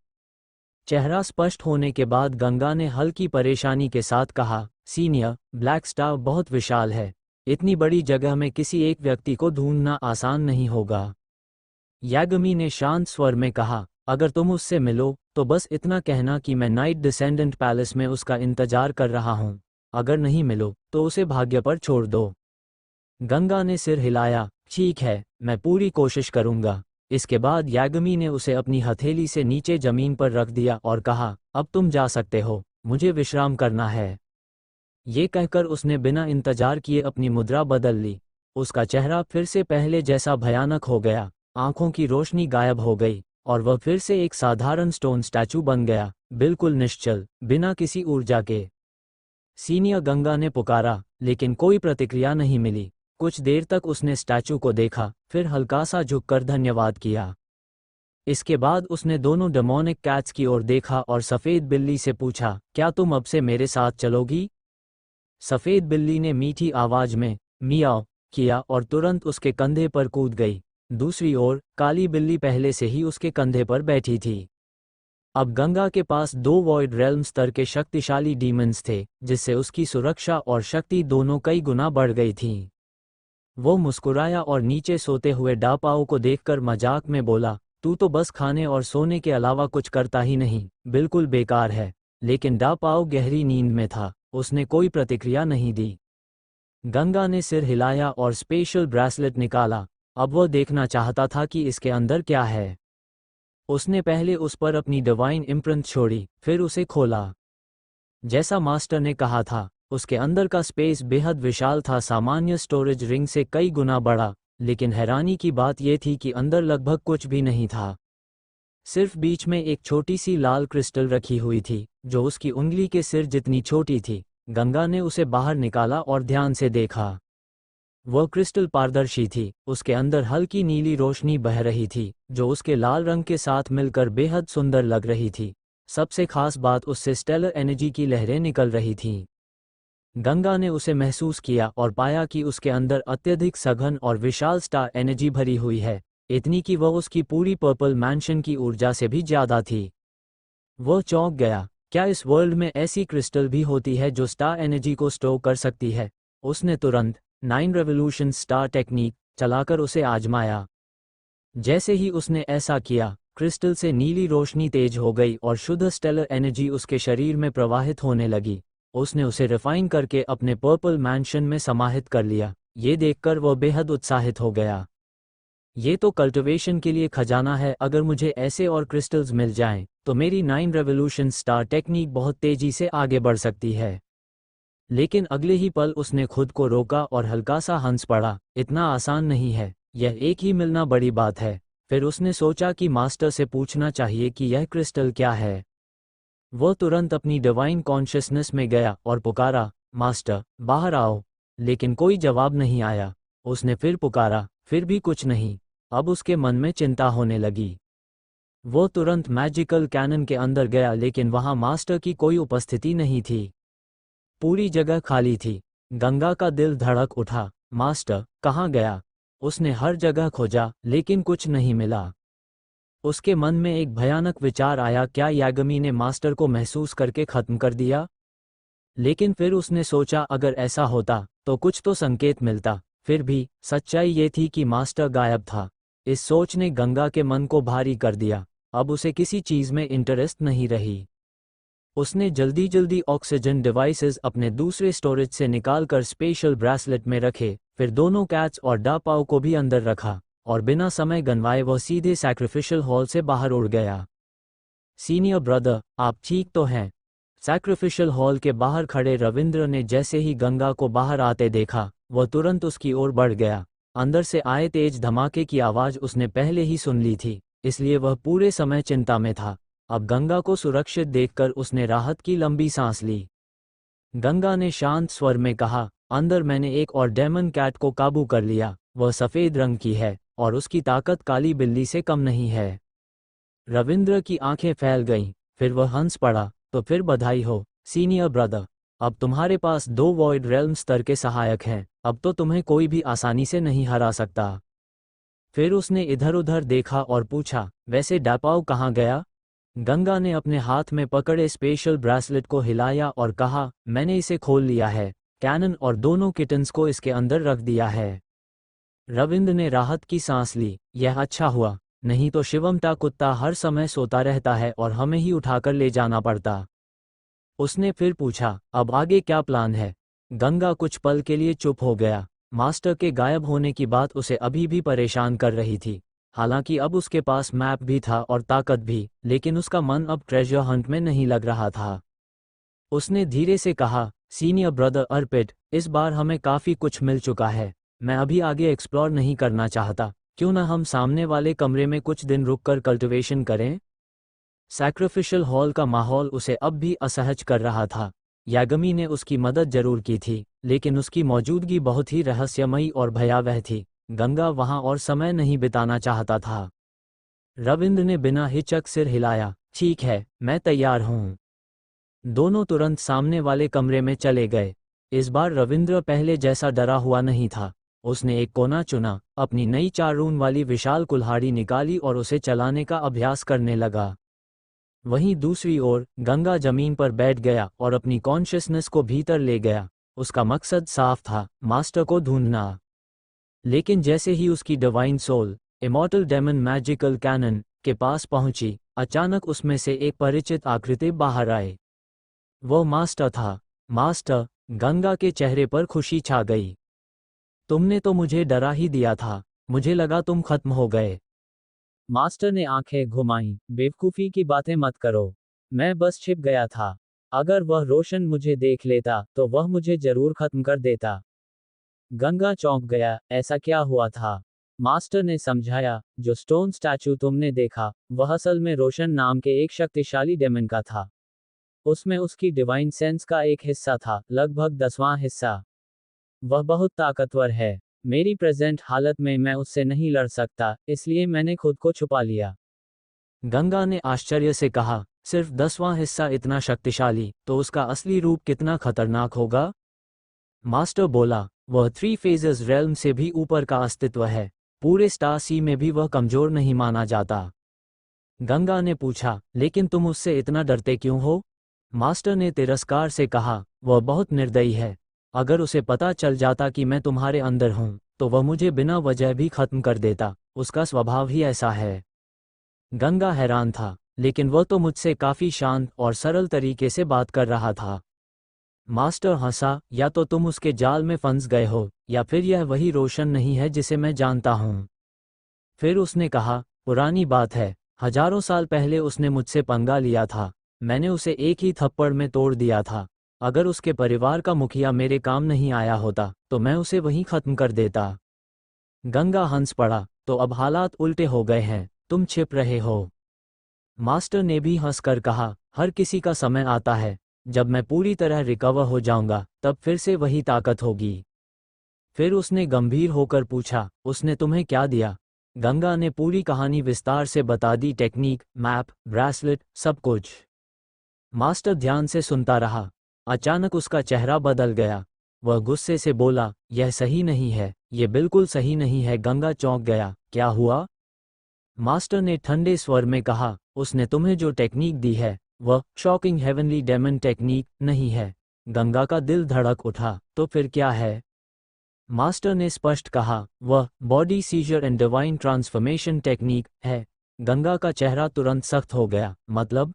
चेहरा स्पष्ट होने के बाद गंगा ने हल्की परेशानी के साथ कहा, सीनियर, ब्लैक स्टार बहुत विशाल है। इतनी बड़ी जगह में किसी एक व्यक्ति को ढूंढना आसान नहीं होगा। यागमी ने शांत स्वर में कहा, अगर तुम उससे मिलो तो बस इतना कहना कि मैं नाइट डिसेंडेंट पैलेस में उसका इंतजार कर रहा हूँ। अगर नहीं मिलो तो उसे भाग्य पर छोड़ दो। गंगा ने सिर हिलाया, ठीक है, मैं पूरी कोशिश करूंगा। इसके बाद यागमी ने उसे अपनी हथेली से नीचे जमीन पर रख दिया और कहा, अब तुम जा सकते हो, मुझे विश्राम करना है। ये कहकर उसने बिना इंतजार किए अपनी मुद्रा बदल ली। उसका चेहरा फिर से पहले जैसा भयानक हो गया, आंखों की रोशनी गायब हो गई और वह फिर से एक साधारण स्टोन स्टैचू बन गया, बिल्कुल निश्चल, बिना किसी ऊर्जा के। सीनियर, गंगा ने पुकारा, लेकिन कोई प्रतिक्रिया नहीं मिली। कुछ देर तक उसने स्टैचू को देखा, फिर हल्का सा झुककर धन्यवाद किया। इसके बाद उसने दोनों डेमोनिक कैट्स की ओर देखा और सफेद बिल्ली से पूछा, क्या तुम अब से मेरे साथ चलोगी? सफेद बिल्ली ने मीठी आवाज में मियाओ किया और तुरंत उसके कंधे पर कूद गई। दूसरी ओर काली बिल्ली पहले से ही उसके कंधे पर बैठी थी। अब गंगा के पास 2 वॉइड रेल्म स्तर के शक्तिशाली डीमंस थे, जिससे उसकी सुरक्षा और शक्ति दोनों कई गुना बढ़ गई थीं। वो मुस्कुराया और नीचे सोते हुए डापाओ को देखकर मजाक में बोला, तू तो बस खाने और सोने के अलावा कुछ करता ही नहीं, बिल्कुल बेकार है। लेकिन डापाओ गहरी नींद में था, उसने कोई प्रतिक्रिया नहीं दी। गंगा ने सिर हिलाया और स्पेशल ब्रेसलेट निकाला। अब वह देखना चाहता था कि इसके अंदर क्या है। उसने पहले उस पर अपनी डिवाइन इम्प्रिंट छोड़ी, फिर उसे खोला। जैसा मास्टर ने कहा था, उसके अंदर का स्पेस बेहद विशाल था, सामान्य स्टोरेज रिंग से कई गुना बड़ा। लेकिन हैरानी की बात यह थी कि अंदर लगभग कुछ भी नहीं था। सिर्फ बीच में एक छोटी सी लाल क्रिस्टल रखी हुई थी, जो उसकी उंगली के सिर जितनी छोटी थी। गंगा ने उसे बाहर निकाला और ध्यान से देखा। वह क्रिस्टल पारदर्शी थी, उसके अंदर हल्की नीली रोशनी बह रही थी, जो उसके लाल रंग के साथ मिलकर बेहद सुंदर लग रही थी। सबसे खास बात, उससे स्टेलर एनर्जी की लहरें निकल रही थीं। गंगा ने उसे महसूस किया और पाया कि उसके अंदर अत्यधिक सघन और विशाल स्टार एनर्जी भरी हुई है। इतनी कि वह उसकी पूरी पर्पल मैंशन की ऊर्जा से भी ज्यादा थी। वह चौंक गया। क्या इस वर्ल्ड में ऐसी क्रिस्टल भी होती है जो स्टार एनर्जी को स्टोर कर सकती है? उसने तुरंत 9 रेवोल्यूशन स्टार टेक्निक चलाकर उसे आजमाया। जैसे ही उसने ऐसा किया, क्रिस्टल से नीली रोशनी तेज हो गई और शुद्ध स्टेलर एनर्जी उसके शरीर में प्रवाहित होने लगी। उसने उसे रिफाइन करके अपने पर्पल मैंशन में समाहित कर लिया। ये देखकर वह बेहद उत्साहित हो गया। ये तो कल्टिवेशन के लिए खजाना है। अगर मुझे ऐसे और क्रिस्टल्स मिल जाएं, तो मेरी 9 रेवोल्यूशन स्टार टेक्निक बहुत तेजी से आगे बढ़ सकती है। लेकिन अगले ही पल उसने खुद को रोका और हल्का सा हंस पड़ा। इतना आसान नहीं है, यह एक ही मिलना बड़ी बात है। फिर उसने सोचा कि मास्टर से पूछना चाहिए कि यह क्रिस्टल क्या है। वह तुरंत अपनी डिवाइन कॉन्शियसनेस में गया और पुकारा, मास्टर बाहर आओ। लेकिन कोई जवाब नहीं आया। उसने फिर पुकारा, फिर भी कुछ नहीं। अब उसके मन में चिंता होने लगी। वो तुरंत मैजिकल कैनन के अंदर गया, लेकिन वहां मास्टर की कोई उपस्थिति नहीं थी। पूरी जगह खाली थी। गंगा का दिल धड़क उठा। मास्टर कहाँ गया? उसने हर जगह खोजा, लेकिन कुछ नहीं मिला। उसके मन में एक भयानक विचार आया, क्या यागमी ने मास्टर को महसूस करके खत्म कर दिया? लेकिन फिर उसने सोचा, अगर ऐसा होता तो कुछ तो संकेत मिलता। फिर भी सच्चाई ये थी कि मास्टर गायब था। इस सोच ने गंगा के मन को भारी कर दिया। अब उसे किसी चीज में इंटरेस्ट नहीं रही। उसने जल्दी जल्दी ऑक्सीजन डिवाइसेस अपने दूसरे स्टोरेज से निकालकर स्पेशल ब्रेसलेट में रखे। फिर दोनों कैट्स और डापाओ को भी अंदर रखा और बिना समय गंवाए वह सीधे सैक्रिफिशियल हॉल से बाहर उड़ गया। सीनियर ब्रदर, आप ठीक तो हैं? सैक्रिफिशियल हॉल के बाहर खड़े रविंद्र ने जैसे ही गंगा को बाहर आते देखा, वह तुरंत उसकी ओर बढ़ गया। अंदर से आए तेज धमाके की आवाज उसने पहले ही सुन ली थी, इसलिए वह पूरे समय चिंता में था। अब गंगा को सुरक्षित देखकर उसने राहत की लंबी सांस ली। गंगा ने शांत स्वर में कहा, अंदर मैंने एक और डेमन कैट को काबू कर लिया। वह सफेद रंग की है और उसकी ताकत काली बिल्ली से कम नहीं है। रविंद्र की आंखें फैल गईं, फिर वह हंस पड़ा। तो फिर बधाई हो सीनियर ब्रदर, अब तुम्हारे पास 2 वॉइड रेल्म स्तर के सहायक हैं। अब तो तुम्हें कोई भी आसानी से नहीं हरा सकता। फिर उसने इधर उधर देखा और पूछा, वैसे डापाओ कहाँ गया? गंगा ने अपने हाथ में पकड़े स्पेशल ब्रेसलेट को हिलाया और कहा, मैंने इसे खोल लिया है। कैनन और दोनों किटन्स को इसके अंदर रख दिया है। रविंद्र ने राहत की सांस ली। यह अच्छा हुआ, नहीं तो शिवमटा कुत्ता हर समय सोता रहता है और हमें ही उठाकर ले जाना पड़ता। उसने फिर पूछा, अब आगे क्या प्लान है? गंगा कुछ पल के लिए चुप हो गया। मास्टर के गायब होने की बात उसे अभी भी परेशान कर रही थी। हालांकि अब उसके पास मैप भी था और ताकत भी, लेकिन उसका मन अब ट्रेजर हंट में नहीं लग रहा था। उसने धीरे से कहा, सीनियर ब्रदर अर्पित, इस बार हमें काफी कुछ मिल चुका है। मैं अभी आगे एक्सप्लोर नहीं करना चाहता। क्यों ना हम सामने वाले कमरे में कुछ दिन रुककर कल्टिवेशन करें? सैक्रिफिशियल हॉल का माहौल उसे अब भी असहज कर रहा था। यागमी ने उसकी मदद जरूर की थी, लेकिन उसकी मौजूदगी बहुत ही रहस्यमयी और भयावह थी। गंगा वहां और समय नहीं बिताना चाहता था। रविंद्र ने बिना हिचक सिर हिलाया, ठीक है, मैं तैयार हूं। दोनों तुरंत सामने वाले कमरे में चले गए। इस बार रविंद्र पहले जैसा डरा हुआ नहीं था। उसने एक कोना चुना, अपनी नई 4 रूम वाली विशाल कुल्हाड़ी निकाली और उसे चलाने का अभ्यास करने लगा। वहीं दूसरी ओर गंगा जमीन पर बैठ गया और अपनी कॉन्शियसनेस को भीतर ले गया। उसका मकसद साफ था, मास्टर को ढूंढना। लेकिन जैसे ही उसकी divine soul, immortal demon magical cannon के पास पहुंची, अचानक उसमें से एक परिचित आकृति बाहर आए। वो मास्टर था। मास्टर, गंगा के चेहरे पर खुशी छा गई। तुमने तो मुझे डरा ही दिया था। मुझे लगा तुम खत्म हो गए। मास्टर ने आंखें घुमाईं, बेवकूफी की बातें मत करो। मैं बस छिप गया था। अगर वह रोशन मुझे देख लेता तो वह मुझे जरूर खत्म कर देता। गंगा चौंक गया, ऐसा क्या हुआ था? मास्टर ने समझाया, जो स्टोन स्टैचू तुमने देखा, वह असल में रोशन नाम के एक शक्तिशाली डेमन का था। उसमें उसकी डिवाइन सेंस का एक हिस्सा था, लगभग 10वां हिस्सा। वह बहुत ताकतवर है। मेरी प्रेजेंट हालत में मैं उससे नहीं लड़ सकता, इसलिए मैंने खुद को छुपा लिया। गंगा ने आश्चर्य से कहा, सिर्फ 10वां हिस्सा इतना शक्तिशाली, तो उसका असली रूप कितना खतरनाक होगा? मास्टर बोला, वह 3 फेजेस रेल्म से भी ऊपर का अस्तित्व है। पूरे स्टार सी में भी वह कमजोर नहीं माना जाता। गंगा ने पूछा, लेकिन तुम उससे इतना डरते क्यों हो? मास्टर ने तिरस्कार से कहा, वह बहुत निर्दयी है। अगर उसे पता चल जाता कि मैं तुम्हारे अंदर हूं, तो वह मुझे बिना वजह भी खत्म कर देता। उसका स्वभाव ही ऐसा है। गंगा हैरान था, लेकिन वह तो मुझसे काफी शांत और सरल तरीके से बात कर रहा था। मास्टर हंसा, या तो तुम उसके जाल में फंस गए हो, या फिर यह वही रोशन नहीं है जिसे मैं जानता हूं। फिर उसने कहा, पुरानी बात है, हजारों साल पहले उसने मुझसे पंगा लिया था। मैंने उसे एक ही थप्पड़ में तोड़ दिया था। अगर उसके परिवार का मुखिया मेरे काम नहीं आया होता, तो मैं उसे वहीं खत्म कर देता। गंगा हंस पड़ा, तो अब हालात उल्टे हो गए हैं, तुम छिप रहे हो। मास्टर ने भी हंसकर कहा, हर किसी का समय आता है। जब मैं पूरी तरह रिकवर हो जाऊंगा, तब फिर से वही ताकत होगी। फिर उसने गंभीर होकर पूछा, उसने तुम्हें क्या दिया? गंगा ने पूरी कहानी विस्तार से बता दी, टेक्निक, मैप, ब्रेसलेट, सब कुछ। मास्टर ध्यान से सुनता रहा। अचानक उसका चेहरा बदल गया। वह गुस्से से बोला, यह सही नहीं है, यह बिल्कुल सही नहीं है। गंगा चौंक गया, क्या हुआ? मास्टर ने ठंडे स्वर में कहा, उसने तुम्हें जो टेक्निक दी है, वह शॉकिंग हेवनली डेमन टेक्निक नहीं है। गंगा का दिल धड़क उठा, तो फिर क्या है? मास्टर ने स्पष्ट कहा, वह body seizer and divine transformation technique है। गंगा का चेहरा तुरंत सख्त हो गया, मतलब?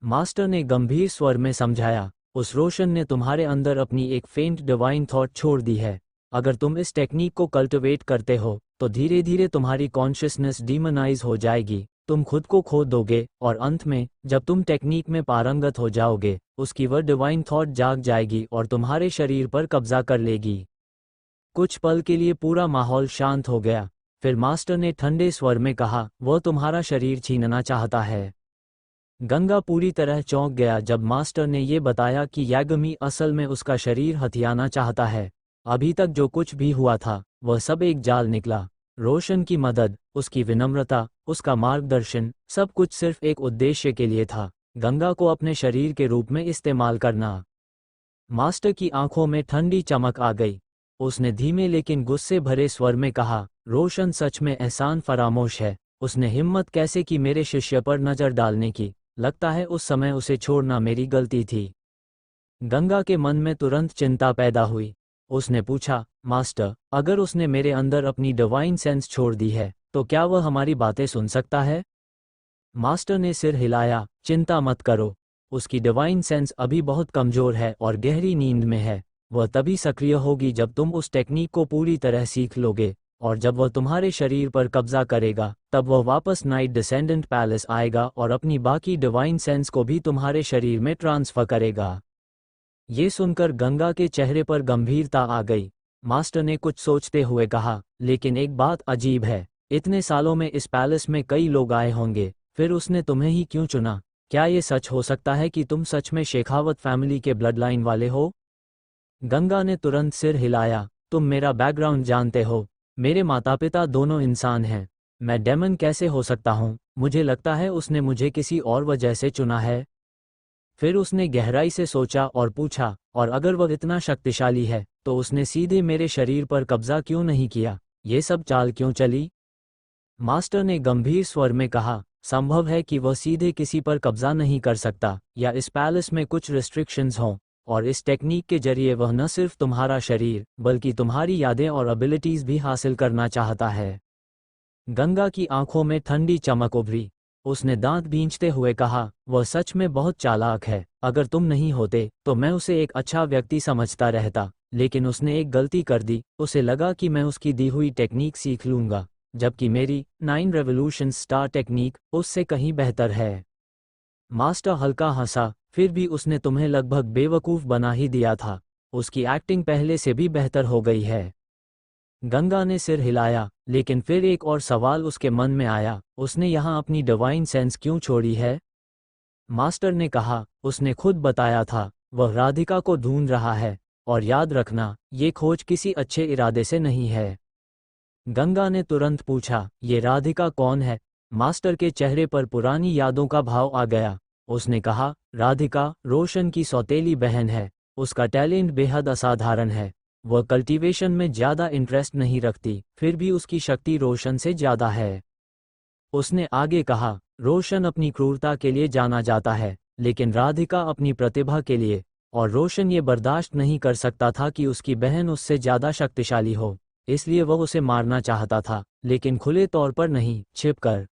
मास्टर ने गंभीर स्वर में समझाया, उस रोशन ने तुम्हारे अंदर अपनी एक फेंट डिवाइन थॉट छोड़ दी है। अगर तुम इस टेक्निक को कल्टिवेट करते हो, तो धीरे धीरे तुम्हारी कॉन्शियसनेस डीमोनाइज हो जाएगी, तुम खुद को खो दोगे, और अंत में, जब तुम टेक्निक में पारंगत हो जाओगे, उसकी वह डिवाइन थॉट जाग जाएगी और तुम्हारे शरीर पर कब्जा कर लेगी। कुछ पल के लिए पूरा माहौल शांत हो गया। फिर मास्टर ने ठंडे स्वर में कहा, वह तुम्हारा शरीर छीनना चाहता है। गंगा पूरी तरह चौंक गया जब मास्टर ने ये बताया कि यागमी असल में उसका शरीर हथियाना चाहता है। अभी तक जो कुछ भी हुआ था, वह सब एक जाल निकला। रोशन की मदद, उसकी विनम्रता, उसका मार्गदर्शन, सब कुछ सिर्फ एक उद्देश्य के लिए था, गंगा को अपने शरीर के रूप में इस्तेमाल करना। मास्टर की आंखों में ठंडी चमक आ गई। उसने धीमे लेकिन गुस्से भरे स्वर में कहा, रोशन सच में एहसान फरामोश है। उसने हिम्मत कैसे की मेरे शिष्य पर नजर डालने की? लगता है उस समय उसे छोड़ना मेरी गलती थी। गंगा के मन में तुरंत चिंता पैदा हुई। उसने पूछा, मास्टर, अगर उसने मेरे अंदर अपनी डिवाइन सेंस छोड़ दी है, तो क्या वह हमारी बातें सुन सकता है? मास्टर ने सिर हिलाया, चिंता मत करो। उसकी डिवाइन सेंस अभी बहुत कमजोर है और गहरी नींद में है। वह तभी सक्रिय होगी जब तुम उस टेक्निक को पूरी तरह सीख लोगे, और जब वह तुम्हारे शरीर पर कब्जा करेगा, तब वह वापस नाइट डिसेंडेंट पैलेस आएगा और अपनी बाकी डिवाइन सेंस को भी तुम्हारे शरीर में ट्रांसफर करेगा। ये सुनकर गंगा के चेहरे पर गंभीरता आ गई। मास्टर ने कुछ सोचते हुए कहा, लेकिन एक बात अजीब है, इतने सालों में इस पैलेस में कई लोग आए होंगे, फिर उसने तुम्हें ही क्यों चुना? क्या ये सच हो सकता है कि तुम सच में शेखावत फैमिली के ब्लड लाइन वाले हो? गंगा ने तुरंत सिर हिलाया, तुम मेरा बैकग्राउंड जानते हो। मेरे माता पिता दोनों इंसान हैं। मैं डेमन कैसे हो सकता हूँ? मुझे लगता है उसने मुझे किसी और वजह से चुना है। फिर उसने गहराई से सोचा और पूछा, और अगर वह इतना शक्तिशाली है, तो उसने सीधे मेरे शरीर पर कब्जा क्यों नहीं किया? ये सब चाल क्यों चली? मास्टर ने गंभीर स्वर में कहा, संभव है कि वह सीधे किसी पर कब्जा नहीं कर सकता, या इस पैलेस में कुछ रिस्ट्रिक्शंस हों, और इस टेक्निक के जरिए वह न सिर्फ तुम्हारा शरीर, बल्कि तुम्हारी यादें और एबिलिटीज भी हासिल करना चाहता है। गंगा की आंखों में ठंडी चमक उभरी। उसने दांत भींचते हुए कहा, वह सच में बहुत चालाक है। अगर तुम नहीं होते, तो मैं उसे एक अच्छा व्यक्ति समझता रहता, लेकिन उसने एक गलती कर दी। उसे लगा कि मैं उसकी दी हुई टेक्निक सीख लूंगा, जबकि मेरी 9 रेवोल्यूशन स्टार टेक्निक उससे कहीं बेहतर है। मास्टर हल्का हंसा, फिर भी उसने तुम्हें लगभग बेवकूफ़ बना ही दिया था। उसकी एक्टिंग पहले से भी बेहतर हो गई है। गंगा ने सिर हिलाया, लेकिन फिर एक और सवाल उसके मन में आया, उसने यहाँ अपनी डिवाइन सेंस क्यों छोड़ी है? मास्टर ने कहा, उसने खुद बताया था, वह राधिका को ढूंढ रहा है, और याद रखना, ये खोज किसी अच्छे इरादे से नहीं है। गंगा ने तुरंत पूछा, ये राधिका कौन है? मास्टर के चेहरे पर पुरानी यादों का भाव आ गया। उसने कहा, राधिका रोशन की सौतेली बहन है। उसका टैलेंट बेहद असाधारण है। वह कल्टीवेशन में ज़्यादा इंटरेस्ट नहीं रखती, फिर भी उसकी शक्ति रोशन से ज़्यादा है। उसने आगे कहा, रोशन अपनी क्रूरता के लिए जाना जाता है, लेकिन राधिका अपनी प्रतिभा के लिए, और रोशन ये बर्दाश्त नहीं कर सकता था कि उसकी बहन उससे ज़्यादा शक्तिशाली हो, इसलिए वह उसे मारना चाहता था, लेकिन खुले तौर पर नहीं, छिपकर।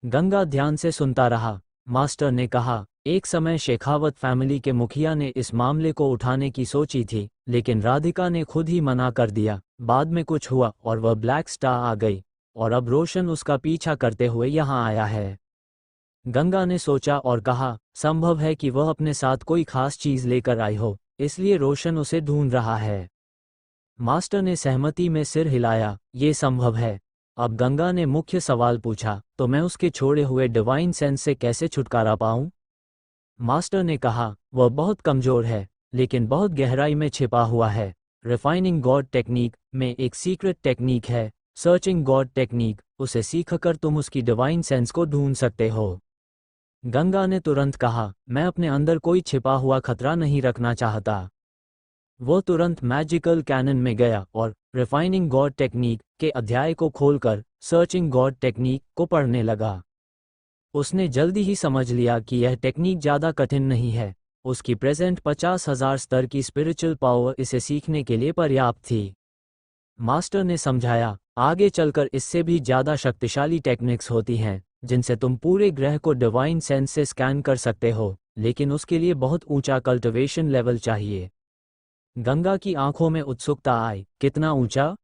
गंगा ध्यान से सुनता रहा। मास्टर ने कहा, एक समय शेखावत फैमिली के मुखिया ने इस मामले को उठाने की सोची थी, लेकिन राधिका ने खुद ही मना कर दिया। बाद में कुछ हुआ और वह ब्लैक स्टार आ गई, और अब रोशन उसका पीछा करते हुए यहाँ आया है। गंगा ने सोचा और कहा, संभव है कि वह अपने साथ कोई खास चीज लेकर आई हो, इसलिए रोशन उसे ढूंढ रहा है। मास्टर ने सहमति में सिर हिलाया, ये संभव है। अब गंगा ने मुख्य सवाल पूछा, तो मैं उसके छोड़े हुए डिवाइन सेंस से कैसे छुटकारा पाऊं? मास्टर ने कहा, वह बहुत कमजोर है, लेकिन बहुत गहराई में छिपा हुआ है। रिफाइनिंग गॉड टेक्निक में एक सीक्रेट टेक्निक है, सर्चिंग गॉड टेक्निक, उसे सीखकर तुम उसकी डिवाइन सेंस को ढूंढ सकते हो। गंगा ने तुरंत कहा, मैं अपने अंदर कोई छिपा हुआ खतरा नहीं रखना चाहता। वो तुरंत मैजिकल कैनन में गया और रिफाइनिंग गॉड टेक्निक के अध्याय को खोलकर सर्चिंग गॉड टेक्निक को पढ़ने लगा। उसने जल्दी ही समझ लिया कि यह टेक्निक ज़्यादा कठिन नहीं है। उसकी प्रेजेंट 50,000 स्तर की स्पिरिचुअल पावर इसे सीखने के लिए पर्याप्त थी। मास्टर ने समझाया, आगे चलकर इससे भी ज़्यादा शक्तिशाली टेक्निक्स होती हैं, जिनसे तुम पूरे ग्रह को डिवाइन सेंस से स्कैन कर सकते हो, लेकिन उसके लिए बहुत ऊंचा कल्टिवेशन लेवल चाहिए। गंगा की आंखों में उत्सुकता आई, कितना ऊंचा?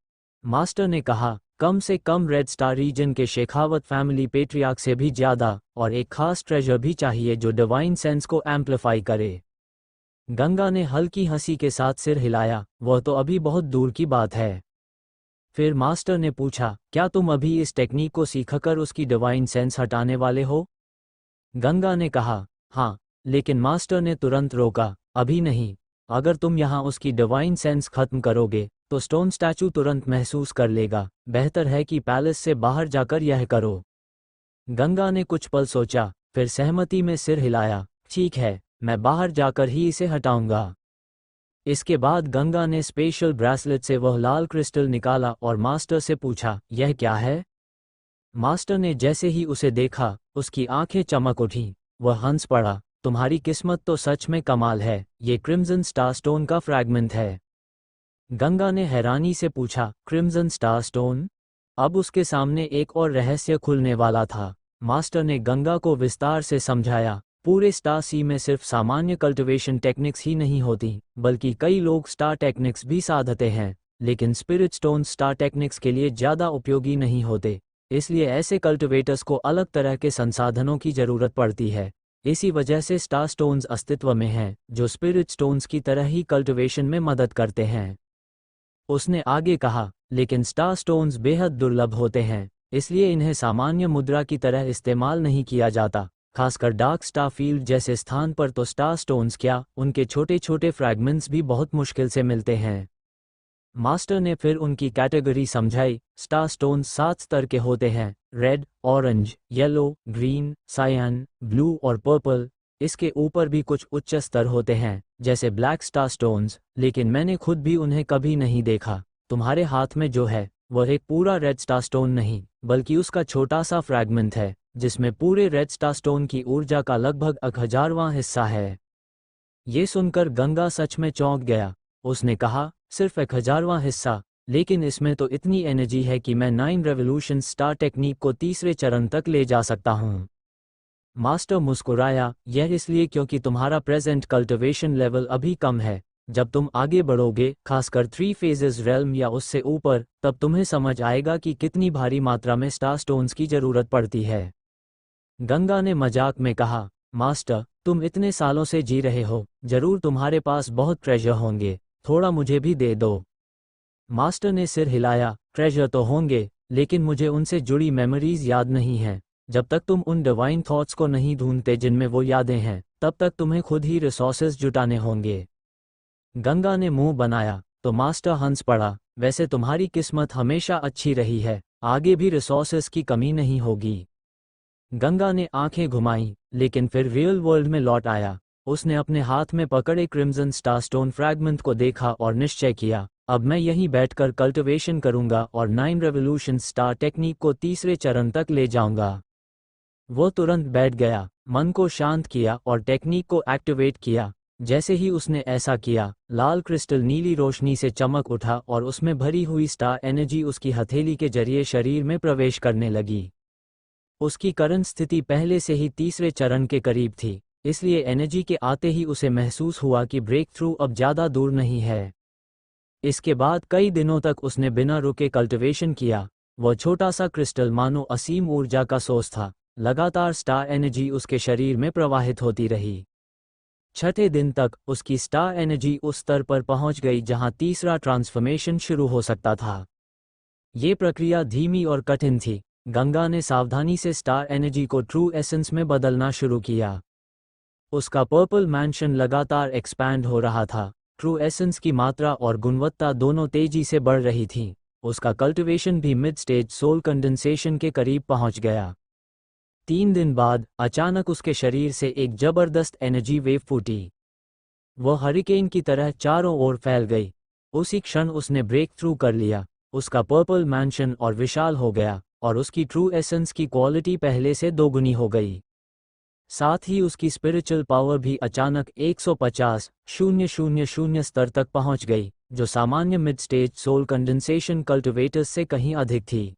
मास्टर ने कहा, कम से कम रेड स्टार रीजन के शेखावत फैमिली पेट्रियार्क से भी ज्यादा, और एक खास ट्रेजर भी चाहिए जो डिवाइन सेंस को एम्पलीफाई करे। गंगा ने हल्की हंसी के साथ सिर हिलाया, वह तो अभी बहुत दूर की बात है। फिर मास्टर ने पूछा, क्या तुम अभी इस टेक्निक को सीखकर उसकी डिवाइन सेंस हटाने वाले हो? गंगा ने कहा, हाँ, लेकिन मास्टर ने तुरंत रोका, अभी नहीं। अगर तुम यहाँ उसकी डिवाइन सेंस खत्म करोगे, तो स्टोन स्टैचू तुरंत महसूस कर लेगा। बेहतर है कि पैलेस से बाहर जाकर यह करो। गंगा ने कुछ पल सोचा, फिर सहमति में सिर हिलाया, ठीक है, मैं बाहर जाकर ही इसे हटाऊंगा। इसके बाद गंगा ने स्पेशल ब्रेसलेट से वह लाल क्रिस्टल निकाला और मास्टर से पूछा, यह क्या है? मास्टर ने जैसे ही उसे देखा, उसकी आंखें चमक उठीं। वह हंस पड़ा, तुम्हारी किस्मत तो सच में कमाल है, ये क्रिम्सन स्टार स्टोन का फ्रैगमेंट है। गंगा ने हैरानी से पूछा, क्रिम्सन स्टार स्टोन? अब उसके सामने एक और रहस्य खुलने वाला था। मास्टर ने गंगा को विस्तार से समझाया, पूरे स्टार सी में सिर्फ सामान्य कल्टिवेशन टेक्निक्स ही नहीं होती, बल्कि कई लोग स्टार टेक्निक्स भी साधते हैं, लेकिन स्पिरिट स्टोन स्टार टेक्निक्स के लिए ज़्यादा उपयोगी नहीं होते। इसलिए ऐसे कल्टिवेटर्स को अलग तरह के संसाधनों की ज़रूरत पड़ती है। इसी वजह से स्टार स्टोन्स अस्तित्व में हैं, जो स्पिरिट स्टोन्स की तरह ही कल्टिवेशन में मदद करते हैं। उसने आगे कहा, लेकिन स्टार स्टोन्स बेहद दुर्लभ होते हैं, इसलिए इन्हें सामान्य मुद्रा की तरह इस्तेमाल नहीं किया जाता। खासकर डार्क स्टार फील्ड जैसे स्थान पर तो स्टार स्टोन्स क्या, उनके छोटे छोटे फ्रैगमेंट्स भी बहुत मुश्किल से मिलते हैं। मास्टर ने फिर उनकी कैटेगरी समझाई। स्टार स्टोन्स 7 स्तर के होते हैं, red, orange, yellow, green, cyan, blue और पर्पल। इसके ऊपर भी कुछ उच्च स्तर होते हैं, जैसे ब्लैक स्टार स्टोन्स, लेकिन मैंने खुद भी उन्हें कभी नहीं देखा। तुम्हारे हाथ में जो है, वह एक पूरा रेड स्टार स्टोन नहीं, बल्कि उसका छोटा सा फ्रैगमेंट है, जिसमें पूरे रेड स्टार स्टोन की ऊर्जा का लगभग 1000वां हिस्सा है। ये सुनकर गंगा सच में चौंक गया। उसने कहा, सिर्फ 1000वां हिस्सा, लेकिन इसमें तो इतनी एनर्जी है कि मैं 9 रेवोल्यूशन स्टार टेक्निक को तीसरे चरण तक ले जा सकता हूँ। मास्टर मुस्कुराया, यह इसलिए क्योंकि तुम्हारा प्रेजेंट कल्टिवेशन लेवल अभी कम है। जब तुम आगे बढ़ोगे, खासकर 3 फेजेस रेल्म या उससे ऊपर, तब तुम्हें समझ आएगा कि कितनी भारी मात्रा में स्टार स्टोन्स की जरूरत पड़ती है। गंगा ने मजाक में कहा, मास्टर, तुम इतने सालों से जी रहे हो, जरूर तुम्हारे पास बहुत ट्रेजर होंगे, थोड़ा मुझे भी दे दो। मास्टर ने सिर हिलाया, ट्रेजर तो होंगे, लेकिन मुझे उनसे जुड़ी मेमोरीज याद नहीं हैं। जब तक तुम उन डिवाइन थॉट्स को नहीं ढूंढते जिनमें वो यादें हैं, तब तक तुम्हें खुद ही रिसोर्सेज जुटाने होंगे। गंगा ने मुंह बनाया, तो मास्टर हंस पड़ा, वैसे तुम्हारी किस्मत हमेशा अच्छी रही है, आगे भी रिसोर्सेज की कमी नहीं होगी। गंगा ने आंखें घुमाईं, लेकिन फिर रियल वर्ल्ड में लौट आया। उसने अपने हाथ में पकड़े क्रिम्सन स्टार स्टोन फ्रैगमेंट को देखा और निश्चय किया, अब मैं यहीं बैठकर कल्टिवेशन करूंगा और 9 रेवोल्यूशन स्टार टेक्निक को तीसरे चरण तक ले जाऊंगा। वो तुरंत बैठ गया, मन को शांत किया और टेक्निक को एक्टिवेट किया। जैसे ही उसने ऐसा किया, लाल क्रिस्टल नीली रोशनी से चमक उठा और उसमें भरी हुई स्टार एनर्जी उसकी हथेली के जरिए शरीर में प्रवेश करने लगी। उसकी करंट स्थिति पहले से ही तीसरे चरण के करीब थी, इसलिए एनर्जी के आते ही उसे महसूस हुआ कि ब्रेक थ्रू अब ज़्यादा दूर नहीं है। इसके बाद कई दिनों तक उसने बिना रुके कल्टिवेशन किया। वह छोटा सा क्रिस्टल मानो असीम ऊर्जा का सोर्स था। लगातार स्टार एनर्जी उसके शरीर में प्रवाहित होती रही। छठे दिन तक उसकी स्टार एनर्जी उस स्तर पर पहुंच गई जहां तीसरा ट्रांसफॉर्मेशन शुरू हो सकता था। ये प्रक्रिया धीमी और कठिन थी। गंगा ने सावधानी से स्टार एनर्जी को ट्रू एसेंस में बदलना शुरू किया। उसका पर्पल मैंशन लगातार एक्सपैंड हो रहा था। ट्रू एसेंस की मात्रा और गुणवत्ता दोनों तेजी से बढ़ रही थी। उसका कल्टिवेशन भी मिड स्टेज सोल कंडेंसेशन के करीब पहुंच गया। 3 दिन बाद अचानक उसके शरीर से एक जबरदस्त एनर्जी वेव फूटी। वह हरिकेन की तरह चारों ओर फैल गई। उसी क्षण उसने ब्रेक थ्रू कर लिया। उसका पर्पल मैंशन और विशाल हो गया और उसकी ट्रू एसेंस की क्वालिटी पहले से दोगुनी हो गई। साथ ही उसकी स्पिरिचुअल पावर भी अचानक 150,000 स्तर तक पहुंच गई, जो सामान्य mid stage soul condensation cultivators से कहीं अधिक थी।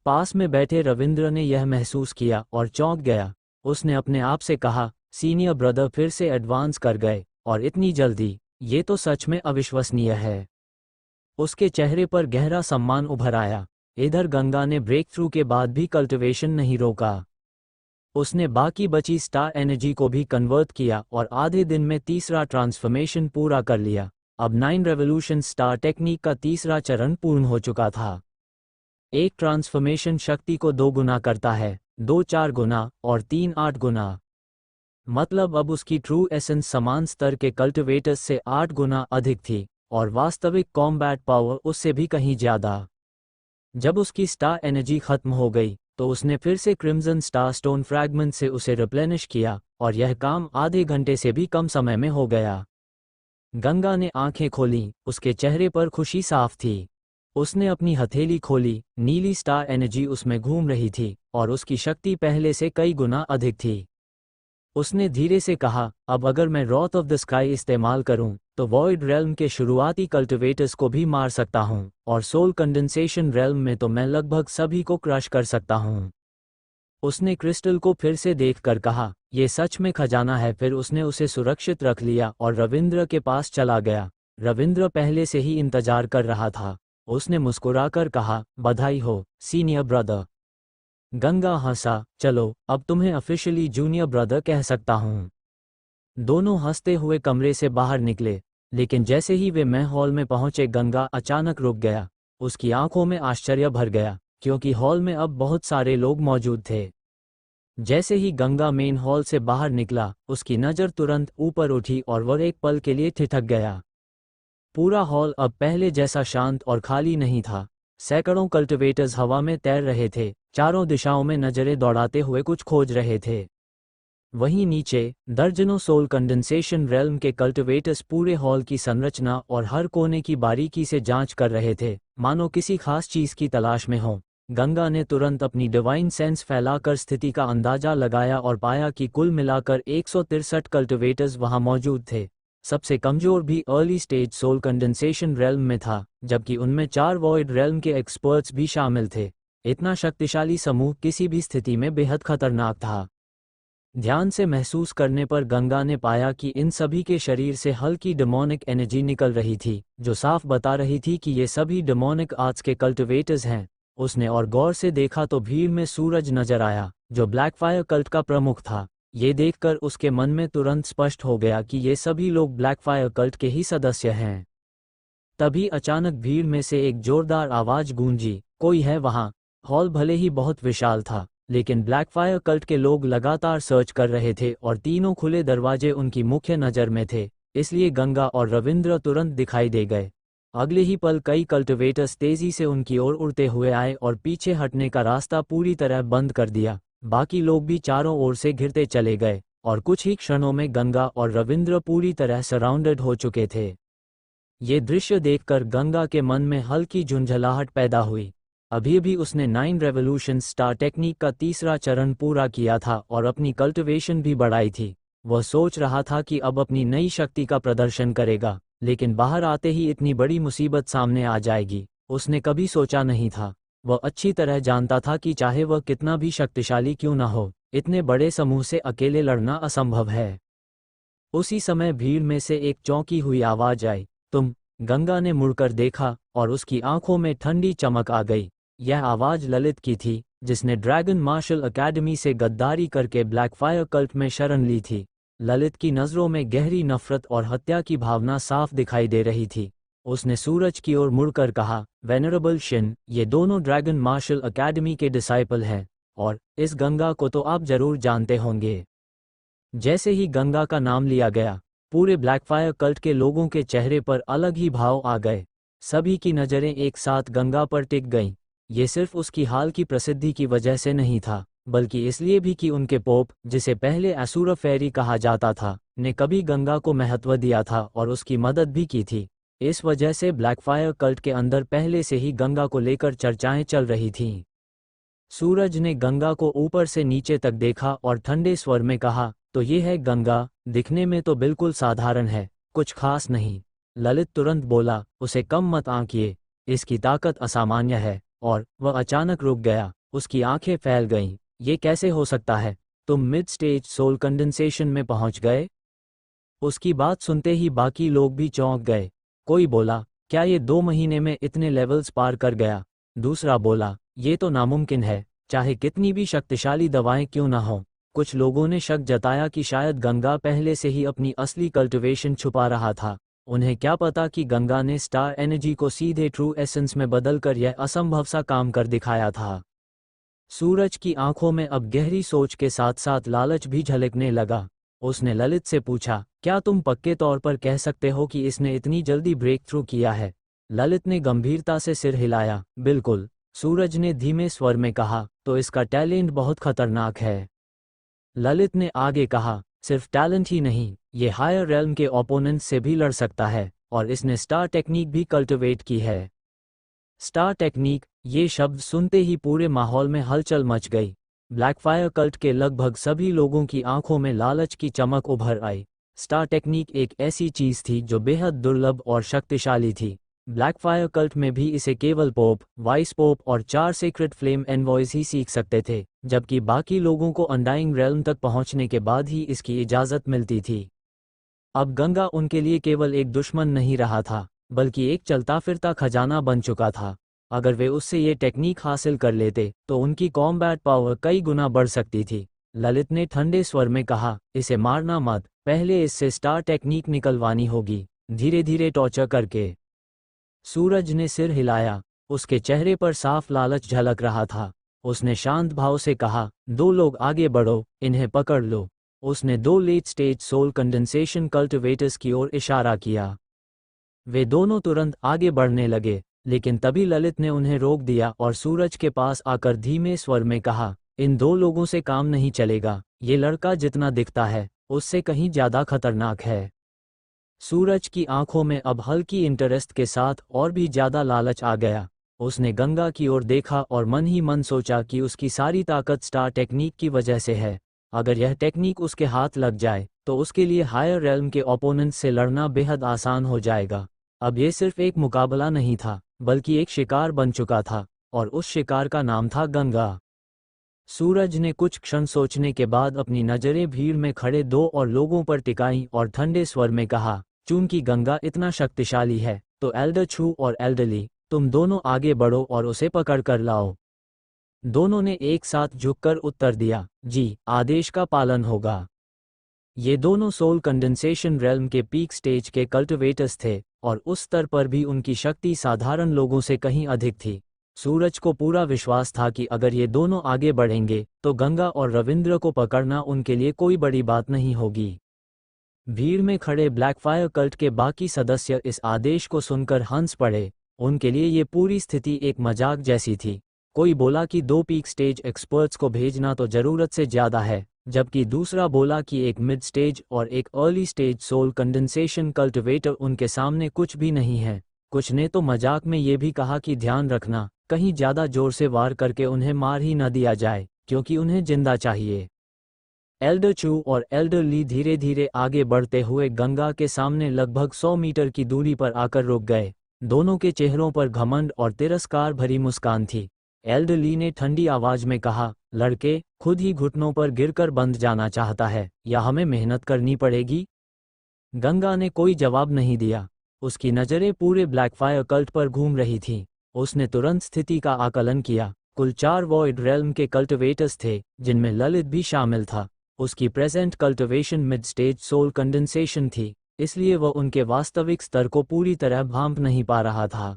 पास में बैठे रविंद्र ने यह महसूस किया और चौंक गया। उसने अपने आप से कहा, सीनियर ब्रदर फिर से एडवांस कर गए, और इतनी जल्दी, ये तो सच में अविश्वसनीय है। उसके चेहरे पर गहरा सम्मान उभर आया। इधर गंगा ने ब्रेक थ्रू के बाद भी कल्टिवेशन नहीं रोका। उसने बाकी बची स्टार एनर्जी को भी कन्वर्ट किया और आधे दिन में तीसरा ट्रांसफॉर्मेशन पूरा कर लिया। अब 9 रेवोल्यूशन स्टार टेक्निक का तीसरा चरण पूर्ण हो चुका था। एक ट्रांसफॉर्मेशन शक्ति को 2 गुना करता है, 2 4 गुना और 3 8 गुना। मतलब अब उसकी ट्रू एसेंस समान स्तर के कल्टिवेटर्स से 8 गुना अधिक थी और वास्तविक कॉम्बैट पावर उससे भी कहीं ज़्यादा। जब उसकी स्टार एनर्जी खत्म हो गई तो उसने फिर से क्रिम्सन स्टार स्टोन फ्रैगमेंट से उसे रिप्लेनिश किया और यह काम आधे घंटे से भी कम समय में हो गया। गंगा ने आंखें खोलीं, उसके चेहरे पर खुशी साफ थी। उसने अपनी हथेली खोली, नीली स्टार एनर्जी उसमें घूम रही थी और उसकी शक्ति पहले से कई गुना अधिक थी। उसने धीरे से कहा, अब अगर मैं रॉथ ऑफ द स्काई इस्तेमाल करूं, तो वॉइड रेल्म के शुरुआती कल्टिवेटर्स को भी मार सकता हूं, और सोल कंडेंसेशन रेल्म में तो मैं लगभग सभी को क्रश कर सकता हूं। उसने क्रिस्टल को फिर से देखकर कहा, यह सच में खजाना है। फिर उसने उसे सुरक्षित रख लिया और रविंद्र के पास चला गया। रविंद्र पहले से ही इंतजार कर रहा था। उसने मुस्कुराकर कहा, बधाई हो, सीनियर ब्रदर। गंगा हंसा, चलो, अब तुम्हें ऑफिशियली जूनियर ब्रदर कह सकता हूँ। दोनों हंसते हुए कमरे से बाहर निकले, लेकिन जैसे ही वे मेन हॉल में पहुंचे गंगा अचानक रुक गया। उसकी आंखों में आश्चर्य भर गया, क्योंकि हॉल में अब बहुत सारे लोग मौजूद थे। जैसे ही गंगा मेन हॉल से बाहर निकला, उसकी नज़र तुरंत ऊपर उठी और वह एक पल के लिए ठिठक गया। पूरा हॉल अब पहले जैसा शांत और खाली नहीं था। सैकड़ों कल्टिवेटर्स हवा में तैर रहे थे, चारों दिशाओं में नजरें दौड़ाते हुए कुछ खोज रहे थे। वहीं नीचे दर्जनों सोल कंडेंसेशन रेल्म के कल्टिवेटर्स पूरे हॉल की संरचना और हर कोने की बारीकी से जांच कर रहे थे, मानो किसी खास चीज की तलाश में हो। गंगा ने तुरंत अपनी डिवाइन सेंस फैलाकर स्थिति का अंदाजा लगाया और पाया कि कुल मिलाकर 163 कल्टिवेटर्स वहां मौजूद थे। सबसे कमजोर भी early stage soul condensation realm में था, जबकि उनमें 4 वॉइड रेल्म के एक्सपर्ट्स भी शामिल थे। इतना शक्तिशाली समूह किसी भी स्थिति में बेहद खतरनाक था। ध्यान से महसूस करने पर गंगा ने पाया कि इन सभी के शरीर से हल्की डेमोनिक एनर्जी निकल रही थी, जो साफ बता रही थी कि ये सभी डेमोनिक आर्ट्स के कल्टिवेटर्स हैं। उसने और गौर से देखा तो भीड़ में सूरज नजर आया, जो ब्लैकफायर कल्ट का प्रमुख था। ये देखकर उसके मन में तुरंत स्पष्ट हो गया कि ये सभी लोग ब्लैकफायर कल्ट के ही सदस्य हैं। तभी अचानक भीड़ में से एक जोरदार आवाज गूंजी, कोई है वहां? हॉल भले ही बहुत विशाल था, लेकिन ब्लैकफायर कल्ट के लोग लगातार सर्च कर रहे थे और तीनों खुले दरवाजे उनकी मुख्य नज़र में थे, इसलिए गंगा और रविंद्र तुरंत दिखाई दे गए। अगले ही पल कई कल्टिवेटर्स तेजी से उनकी ओर उड़ते हुए आए और पीछे हटने का रास्ता पूरी तरह बंद कर दिया। बाकी लोग भी चारों ओर से घिरते चले गए और कुछ ही क्षणों में गंगा और रविंद्र पूरी तरह सराउंडेड हो चुके थे। ये दृश्य देखकर गंगा के मन में हल्की झुंझलाहट पैदा हुई। अभी भी उसने 9 रेवोल्यूशन स्टार टेक्निक का तीसरा चरण पूरा किया था और अपनी कल्टिवेशन भी बढ़ाई थी। वह सोच रहा था कि अब अपनी नई शक्ति का प्रदर्शन करेगा, लेकिन बाहर आते ही इतनी बड़ी मुसीबत सामने आ जाएगी, उसने कभी सोचा नहीं था। वह अच्छी तरह जानता था कि चाहे वह कितना भी शक्तिशाली क्यों न हो, इतने बड़े समूह से अकेले लड़ना असंभव है। उसी समय भीड़ में से एक चौंकी हुई आवाज आई, तुम। गंगा ने मुड़कर देखा और उसकी आंखों में ठंडी चमक आ गई। यह आवाज ललित की थी, जिसने ड्रैगन मार्शल अकेडमी से गद्दारी करके ब्लैकफायर कल्ट में शरण ली थी। ललित की नज़रों में गहरी नफरत और हत्या की भावना साफ दिखाई दे रही थी। उसने सूरज की ओर मुड़कर कहा, वेनरेबल शिन, ये दोनों ड्रैगन मार्शल अकेडमी के डिसाइपल हैं, और इस गंगा को तो आप जरूर जानते होंगे। जैसे ही गंगा का नाम लिया गया, पूरे ब्लैकफायर कल्ट के लोगों के चेहरे पर अलग ही भाव आ गए। सभी की नज़रें एक साथ गंगा पर टिक गईं। ये सिर्फ उसकी हाल की प्रसिद्धि की वजह से नहीं था, बल्कि इसलिए भी कि उनके पोप, जिसे पहले एसूरा फेरी कहा जाता था, ने कभी गंगा को महत्व दिया था और उसकी मदद भी की थी। इस वजह से ब्लैकफायर कल्ट के अंदर पहले से ही गंगा को लेकर चर्चाएं चल रही थीं। सूरज ने गंगा को ऊपर से नीचे तक देखा और ठंडे स्वर में कहा, तो ये है गंगा, दिखने में तो बिल्कुल साधारण है, कुछ खास नहीं। ललित तुरंत बोला, उसे कम मत आंकिए, इसकी ताकत असामान्य है। और वह अचानक रुक गया, उसकी आंखें फैल गईं। ये कैसे हो सकता है? तुम मिड स्टेज सोल कंडेंसेशन में पहुंच गए? उसकी बात सुनते ही बाकी लोग भी चौंक गए। कोई बोला, क्या ये 2 महीने में इतने लेवल्स पार कर गया? दूसरा बोला, ये तो नामुमकिन है, चाहे कितनी भी शक्तिशाली दवाएं क्यों ना हों। कुछ लोगों ने शक जताया कि शायद गंगा पहले से ही अपनी असली कल्टिवेशन छुपा रहा था। उन्हें क्या पता कि गंगा ने स्टार एनर्जी को सीधे ट्रू एसेंस में बदलकर यह असंभव सा काम कर दिखाया था। सूरज की आंखों में अब गहरी सोच के साथ साथ लालच भी झलकने लगा। उसने ललित से पूछा, क्या तुम पक्के तौर पर कह सकते हो कि इसने इतनी जल्दी ब्रेक थ्रू किया है? ललित ने गंभीरता से सिर हिलाया। बिल्कुल, सूरज ने धीमे स्वर में कहा, तो इसका टैलेंट बहुत खतरनाक है। ललित ने आगे कहा, सिर्फ टैलेंट ही नहीं, ये हायर रेल्म के ओपोनेंट्स से भी लड़ सकता है, और इसने स्टार टेक्निक भी कल्टिवेट की है। स्टार टेक्निक, ये शब्द सुनते ही पूरे माहौल में हलचल मच गई। ब्लैकफायर कल्ट के लगभग सभी लोगों की आंखों में लालच की चमक उभर आई। स्टार टेक्निक एक ऐसी चीज थी जो बेहद दुर्लभ और शक्तिशाली थी। ब्लैकफायर कल्ट में भी इसे केवल पोप, वाइस पोप और 4 सीक्रेट फ्लेम एनवॉयज ही सीख सकते थे, जबकि बाकी लोगों को अनडाइंग रेल्म तक पहुंचने के बाद ही इसकी इजाजत मिलती थी। अब गंगा उनके लिए केवल एक दुश्मन नहीं रहा था, बल्कि एक चलता फिरता खजाना बन चुका था। अगर वे उससे ये टेक्निक हासिल कर लेते तो उनकी कॉम्बैट पावर कई गुना बढ़ सकती थी। ललित ने ठंडे स्वर में कहा, इसे मारना मत, पहले इससे स्टार टेक्निक निकलवानी होगी, धीरे धीरे टॉर्चर करके। सूरज ने सिर हिलाया, उसके चेहरे पर साफ लालच झलक रहा था। उसने शांत भाव से कहा, 2 लोग आगे बढ़ो, इन्हें पकड़ लो। उसने 2 late stage soul condensation cultivators की ओर इशारा किया। वे दोनों तुरंत आगे बढ़ने लगे, लेकिन तभी ललित ने उन्हें रोक दिया और सूरज के पास आकर धीमे स्वर में कहा, इन 2 लोगों से काम नहीं चलेगा, ये लड़का जितना दिखता है, उससे कहीं ज्यादा खतरनाक है। सूरज की आंखों में अब हल्की इंटरेस्ट के साथ और भी ज्यादा लालच आ गया। उसने गंगा की ओर देखा और मन ही मन सोचा कि उसकी सारी ताकत स्टार टेक्निक की वजह से है। अगर यह टेक्निक उसके हाथ लग जाए तो उसके लिए हायर रेल्म के ओपोनेंट्स से लड़ना बेहद आसान हो जाएगा। अब यह सिर्फ एक मुकाबला नहीं था, बल्कि एक शिकार बन चुका था, और उस शिकार का नाम था गंगा। सूरज ने कुछ क्षण सोचने के बाद अपनी नजरें भीड़ में खड़े 2 और लोगों पर टिकाईं और ठंडे स्वर में कहा, चूंकि गंगा इतना शक्तिशाली है, तो एल्डर छू और एल्डरली, तुम दोनों आगे बढ़ो और उसे पकड़ कर लाओ। दोनों ने एक साथ झुककर उत्तर दिया, जी, आदेश का पालन होगा। ये दोनों सोल कंडेंसेशन रेल्म के पीक स्टेज के कल्टिवेटर्स थे, और उस स्तर पर भी उनकी शक्ति साधारण लोगों से कहीं अधिक थी। सूरज को पूरा विश्वास था कि अगर ये दोनों आगे बढ़ेंगे तो गंगा और रविंद्र को पकड़ना उनके लिए कोई बड़ी बात नहीं होगी। भीड़ में खड़े ब्लैकफायर कल्ट के बाकी सदस्य इस आदेश को सुनकर हंस पड़े। उनके लिए ये पूरी स्थिति एक मजाक जैसी थी। कोई बोला कि 2 पीक स्टेज एक्सपर्ट्स को भेजना तो जरूरत से ज्यादा है, जबकि दूसरा बोला कि एक मिड स्टेज और एक early stage soul condensation cultivator उनके सामने कुछ भी नहीं है। कुछ ने तो मजाक में ये भी कहा कि ध्यान रखना, कहीं ज़्यादा जोर से वार करके उन्हें मार ही न दिया जाए, क्योंकि उन्हें जिंदा चाहिए। एल्डर चू और एल्डर ली धीरे धीरे आगे बढ़ते हुए गंगा के सामने लगभग 100 मीटर की दूरी पर आकर रुक गए। दोनों के चेहरों पर घमंड और तिरस्कार भरी मुस्कान थी। एल्डर ली ने ठंडी आवाज में कहा, लड़के, खुद ही घुटनों पर गिरकर बंध जाना चाहता है या हमें मेहनत करनी पड़ेगी? गंगा ने कोई जवाब नहीं दिया। उसकी नज़रें पूरे ब्लैकफायर कल्ट पर घूम रही थीं। उसने तुरंत स्थिति का आकलन किया। कुल 4 वॉइड रेल्म के कल्टिवेटर्स थे, जिनमें ललित भी शामिल था। उसकी present cultivation mid stage soul condensation थी, इसलिए वह उनके वास्तविक स्तर को पूरी तरह भांप नहीं पा रहा था।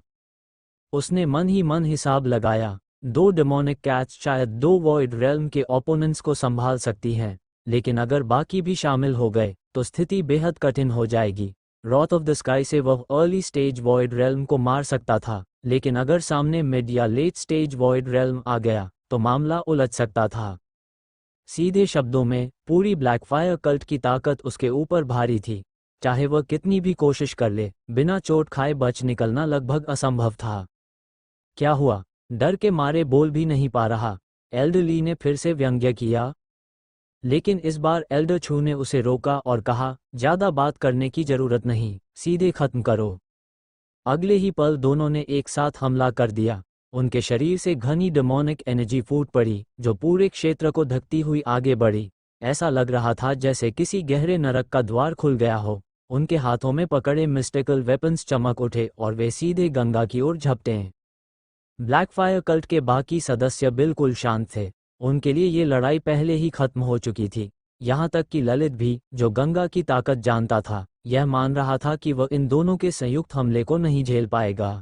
उसने मन ही मन हिसाब लगाया, 2 डेमोनिक कैट्स शायद 2 वॉइड रेल्म के ओपोनेंट्स को संभाल सकती हैं, लेकिन अगर बाकी भी शामिल हो गए तो स्थिति बेहद कठिन हो जाएगी। रॉथ ऑफ द स्काई से वह अर्ली स्टेज वॉइड रेल्म को मार सकता था, लेकिन अगर सामने मिड या लेट स्टेज वॉइड रेल्म आ गया तो मामला उलझ सकता था। सीधे शब्दों में, पूरी ब्लैकफायर कल्ट की ताकत उसके ऊपर भारी थी। चाहे वह कितनी भी कोशिश कर ले, बिना चोट खाए बच निकलना लगभग असंभव था। क्या हुआ? डर के मारे बोल भी नहीं पा रहा, एल्डर ली ने फिर से व्यंग्य किया। लेकिन इस बार एल्डर छू ने उसे रोका और कहा, ज्यादा बात करने की जरूरत नहीं, सीधे खत्म करो। अगले ही पल दोनों ने एक साथ हमला कर दिया। उनके शरीर से घनी डेमोनिक एनर्जी फूट पड़ी, जो पूरे क्षेत्र को धकती हुई आगे बढ़ी। ऐसा लग रहा था जैसे किसी गहरे नरक का द्वार खुल गया हो। उनके हाथों में पकड़े मिस्टिकल वेपन्स चमक उठे और वे सीधे गंगा की ओर झपटे। ब्लैकफायर कल्ट के बाकी सदस्य बिल्कुल शांत थे। उनके लिए ये लड़ाई पहले ही खत्म हो चुकी थी। यहाँ तक कि ललित भी, जो गंगा की ताकत जानता था, यह मान रहा था कि वह इन दोनों के संयुक्त हमले को नहीं झेल पाएगा।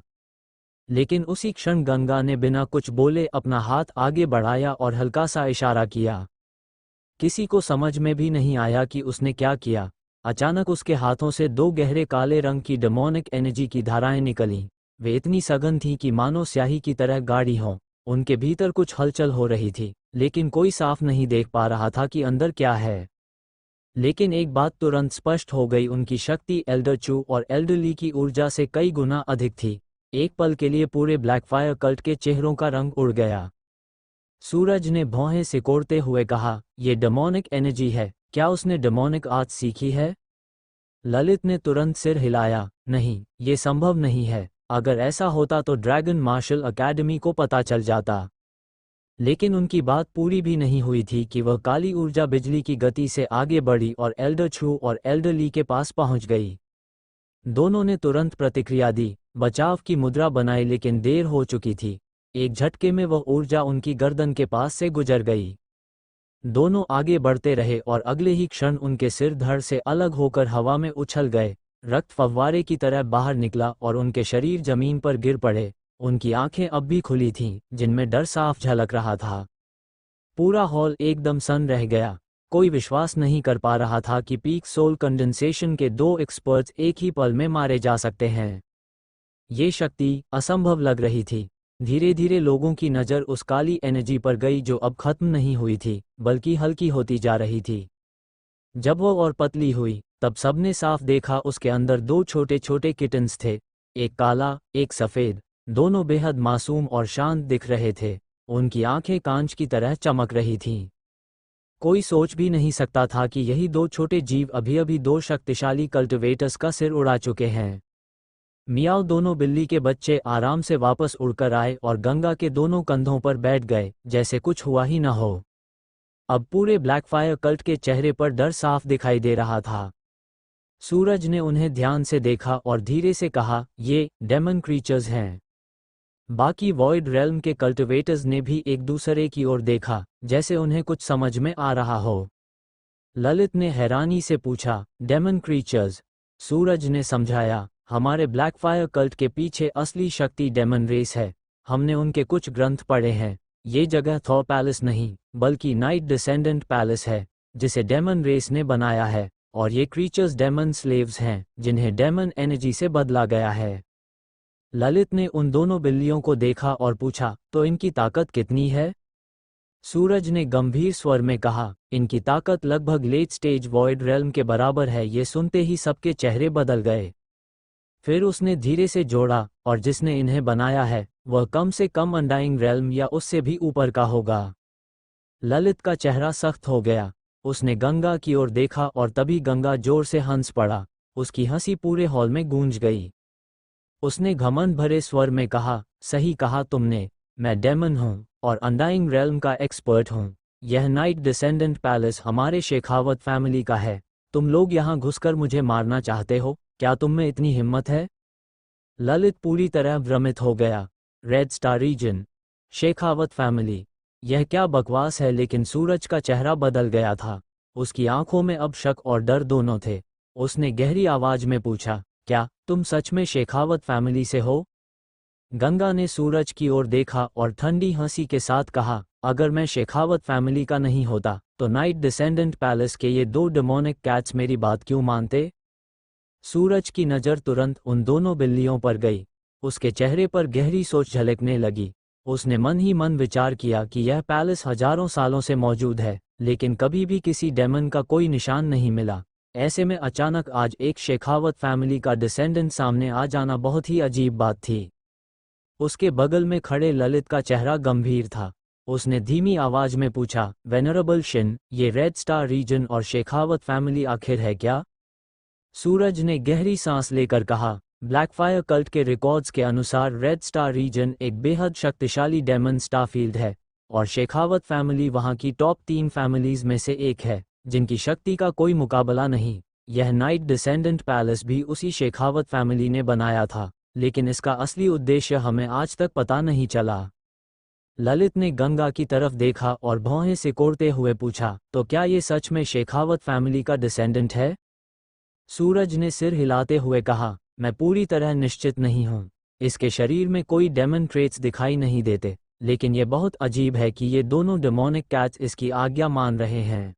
लेकिन उसी क्षण गंगा ने बिना कुछ बोले अपना हाथ आगे बढ़ाया और हल्का सा इशारा किया। किसी को समझ में भी नहीं आया कि उसने क्या किया। अचानक उसके हाथों से 2 गहरे काले रंग की डेमोनिक एनर्जी की धाराएं निकलीं। वे इतनी सघन थीं कि मानो स्याही की तरह गाढ़ी हों। उनके भीतर कुछ हलचल हो रही थी, लेकिन कोई साफ नहीं देख पा रहा था कि अंदर क्या है। लेकिन एक बात तुरंत स्पष्ट हो गई, उनकी शक्ति एल्डर चू और एल्डर ली की ऊर्जा से कई गुना अधिक थी। एक पल के लिए पूरे ब्लैकफायर कल्ट के चेहरों का रंग उड़ गया। सूरज ने भौहें सिकोड़ते हुए कहा, ये डेमोनिक एनर्जी है, क्या उसने डेमोनिक आर्ट सीखी है? ललित ने तुरंत सिर हिलाया, नहीं, ये संभव नहीं है। अगर ऐसा होता तो ड्रैगन मार्शल अकेडमी को पता चल जाता। लेकिन उनकी बात पूरी भी नहीं हुई थी कि वह काली ऊर्जा बिजली की गति से आगे बढ़ी और एल्डर छू और एल्डर ली के पास पहुंच गई। दोनों ने तुरंत प्रतिक्रिया दी, बचाव की मुद्रा बनाई, लेकिन देर हो चुकी थी। एक झटके में वह ऊर्जा उनकी गर्दन के पास से गुजर गई। दोनों आगे बढ़ते रहे और अगले ही क्षण उनके सिर धड़ से अलग होकर हवा में उछल गए। रक्त फव्वारे की तरह बाहर निकला और उनके शरीर जमीन पर गिर पड़े। उनकी आंखें अब भी खुली थीं, जिनमें डर साफ झलक रहा था। पूरा हॉल एकदम सन्न रह गया। कोई विश्वास नहीं कर पा रहा था कि पीक सोल कंडेंसेशन के 2 एक्सपर्ट्स एक ही पल में मारे जा सकते हैं। ये शक्ति असंभव लग रही थी। धीरे धीरे लोगों की नज़र उस काली एनर्जी पर गई जो अब खत्म नहीं हुई थी, बल्कि हल्की होती जा रही थी। जब वो और पतली हुई, तब सबने साफ देखा उसके अंदर 2 छोटे छोटे किटन्स थे, एक काला, एक सफ़ेद। दोनों बेहद मासूम और शांत दिख रहे थे। उनकी आंखें कांच की तरह चमक रही थीं। कोई सोच भी नहीं सकता था कि यही 2 छोटे जीव अभी अभी 2 शक्तिशाली कल्टिवेटर्स का सिर उड़ा चुके हैं। मियाओ, दोनों बिल्ली के बच्चे आराम से वापस उड़कर आए और गंगा के दोनों कंधों पर बैठ गए, जैसे कुछ हुआ ही न हो। अब पूरे ब्लैकफायर कल्ट के चेहरे पर डर साफ दिखाई दे रहा था। सूरज ने उन्हें ध्यान से देखा और धीरे से कहा, ये डेमन क्रीचर्स हैं। बाकी वॉइड रेल्म के कल्टिवेटर्स ने भी एक दूसरे की ओर देखा, जैसे उन्हें कुछ समझ में आ रहा हो। ललित ने हैरानी से पूछा, डेमन क्रीचर्स? सूरज ने समझाया, हमारे ब्लैकफायर कल्ट के पीछे असली शक्ति डेमन रेस है। हमने उनके कुछ ग्रंथ पढ़े हैं। ये जगह थॉर पैलेस नहीं, बल्कि नाइट डिसेंडेंट पैलेस है, जिसे डेमन रेस ने बनाया है, और ये क्रीचर्स डेमन स्लेव्स हैं, जिन्हें डेमन एनर्जी से बदला गया है। ललित ने उन दोनों बिल्लियों को देखा और पूछा, तो इनकी ताकत कितनी है? सूरज ने गंभीर स्वर में कहा, इनकी ताकत लगभग लेट स्टेज वॉइड रेल्म के बराबर है। ये सुनते ही सबके चेहरे बदल गए। फिर उसने धीरे से जोड़ा, और जिसने इन्हें बनाया है वह कम से कम अनडाइंग रेल्म या उससे भी ऊपर का होगा। ललित का चेहरा सख्त हो गया। उसने गंगा की ओर देखा और तभी गंगा जोर से हंस पड़ा। उसकी हंसी पूरे हॉल में गूंज गई। उसने घमंड भरे स्वर में कहा, सही कहा तुमने, मैं डेमन हूँ और अनडाइंग रेल्म का एक्सपर्ट हूँ। यह नाइट डिसेंडेंट पैलेस हमारे शेखावत फैमिली का है। तुम लोग यहाँ घुसकर मुझे मारना चाहते हो? क्या तुम में इतनी हिम्मत है? ललित पूरी तरह भ्रमित हो गया। Red star region, Shekhawat family, यह क्या बकवास है? लेकिन सूरज का चेहरा बदल गया था। उसकी आंखों में अब शक और डर दोनों थे। उसने गहरी आवाज में पूछा, क्या तुम सच में शेखावत फैमिली से हो? गंगा ने सूरज की ओर देखा और ठंडी हंसी के साथ कहा, अगर मैं शेखावत फैमिली का नहीं होता तो नाइट डिसेंडेंट पैलेस के ये 2 डेमोनिक कैट्स मेरी बात क्यों मानते? सूरज की नज़र तुरंत उन दोनों बिल्लियों पर गई। उसके चेहरे पर गहरी सोच झलकने लगी। उसने मन ही मन विचार किया कि यह पैलेस हजारों सालों से मौजूद है, लेकिन कभी भी किसी डेमन का कोई निशान नहीं मिला। ऐसे में अचानक आज एक शेखावत फैमिली का डिसेंडेंट सामने आ जाना बहुत ही अजीब बात थी। उसके बगल में खड़े ललित का चेहरा गंभीर था। उसने धीमी आवाज में पूछा, वेनरेबल शिन, ये रेड स्टार रीजन और शेखावत फैमिली आखिर है क्या? सूरज ने गहरी सांस लेकर कहा, ब्लैकफायर कल्ट के रिकॉर्ड्स के अनुसार रेड स्टार रीजन एक बेहद शक्तिशाली डेमन स्टारफील्ड है और शेखावत फैमिली वहां की टॉप 3 फैमिलीज में से एक है जिनकी शक्ति का कोई मुकाबला नहीं। यह नाइट डिसेंडेंट पैलेस भी उसी शेखावत फैमिली ने बनाया था, लेकिन इसका असली उद्देश्य हमें आज तक पता नहीं चला। ललित ने गंगा की तरफ देखा और भौहें सिकोड़ते हुए पूछा, तो क्या ये सच में शेखावत फैमिली का डिसेंडेंट है? सूरज ने सिर हिलाते हुए कहा, मैं पूरी तरह निश्चित नहीं हूँ। इसके शरीर में कोई डेमन ट्रेट्स दिखाई नहीं देते, लेकिन यह बहुत अजीब है कि ये दोनों डेमोनिक कैट्स इसकी आज्ञा मान रहे हैं।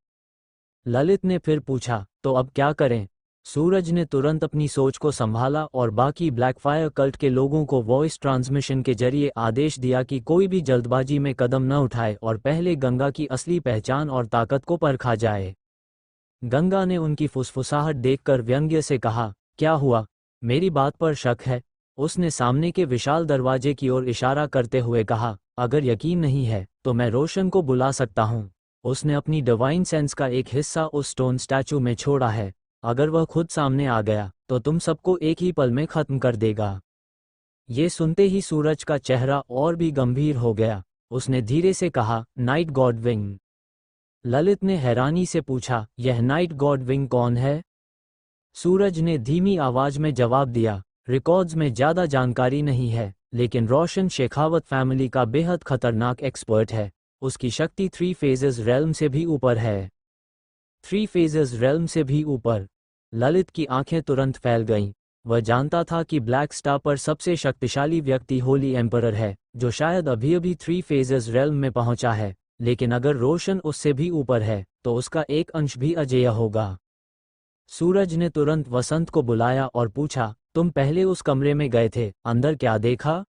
ललित ने फिर पूछा, तो अब क्या करें? सूरज ने तुरंत अपनी सोच को संभाला और बाकी ब्लैकफायर कल्ट के लोगों को वॉइस ट्रांसमिशन के जरिए आदेश दिया कि कोई भी जल्दबाजी में कदम न उठाए और पहले गंगा की असली पहचान और ताकत को परखा जाए। गंगा ने उनकी फुसफुसाहट देखकर व्यंग्य से कहा, क्या हुआ? मेरी बात पर शक है? उसने सामने के विशाल दरवाजे की ओर इशारा करते हुए कहा, अगर यकीन नहीं है तो मैं रोशन को बुला सकता हूँ। उसने अपनी डिवाइन सेंस का एक हिस्सा उस स्टोन स्टैचू में छोड़ा है। अगर वह खुद सामने आ गया तो तुम सबको एक ही पल में खत्म कर देगा। ये सुनते ही सूरज का चेहरा और भी गंभीर हो गया। उसने धीरे से कहा, नाइट गॉड विंग। ललित ने हैरानी से पूछा, यह नाइट गॉड विंग कौन है? सूरज ने धीमी आवाज में जवाब दिया, रिकॉर्ड्स में ज्यादा जानकारी नहीं है, लेकिन रोशन शेखावत फैमिली का बेहद खतरनाक एक्सपर्ट है। उसकी शक्ति 3 फेजेस रेल्म से भी ऊपर है। 3 फेजेस रेल्म से भी ऊपर। ललित की आंखें तुरंत फैल गईं। वह जानता था कि ब्लैक स्टार पर सबसे शक्तिशाली व्यक्ति होली एम्परर है, जो शायद अभी अभी 3 फेजेस रेल्म में पहुंचा है, लेकिन अगर रोशन उससे भी ऊपर है तो उसका एक अंश भी अजेय होगा। सूरज ने तुरंत वसंत को बुलाया और पूछा, तुम पहले उस कमरे में गए थे, अंदर क्या देखा?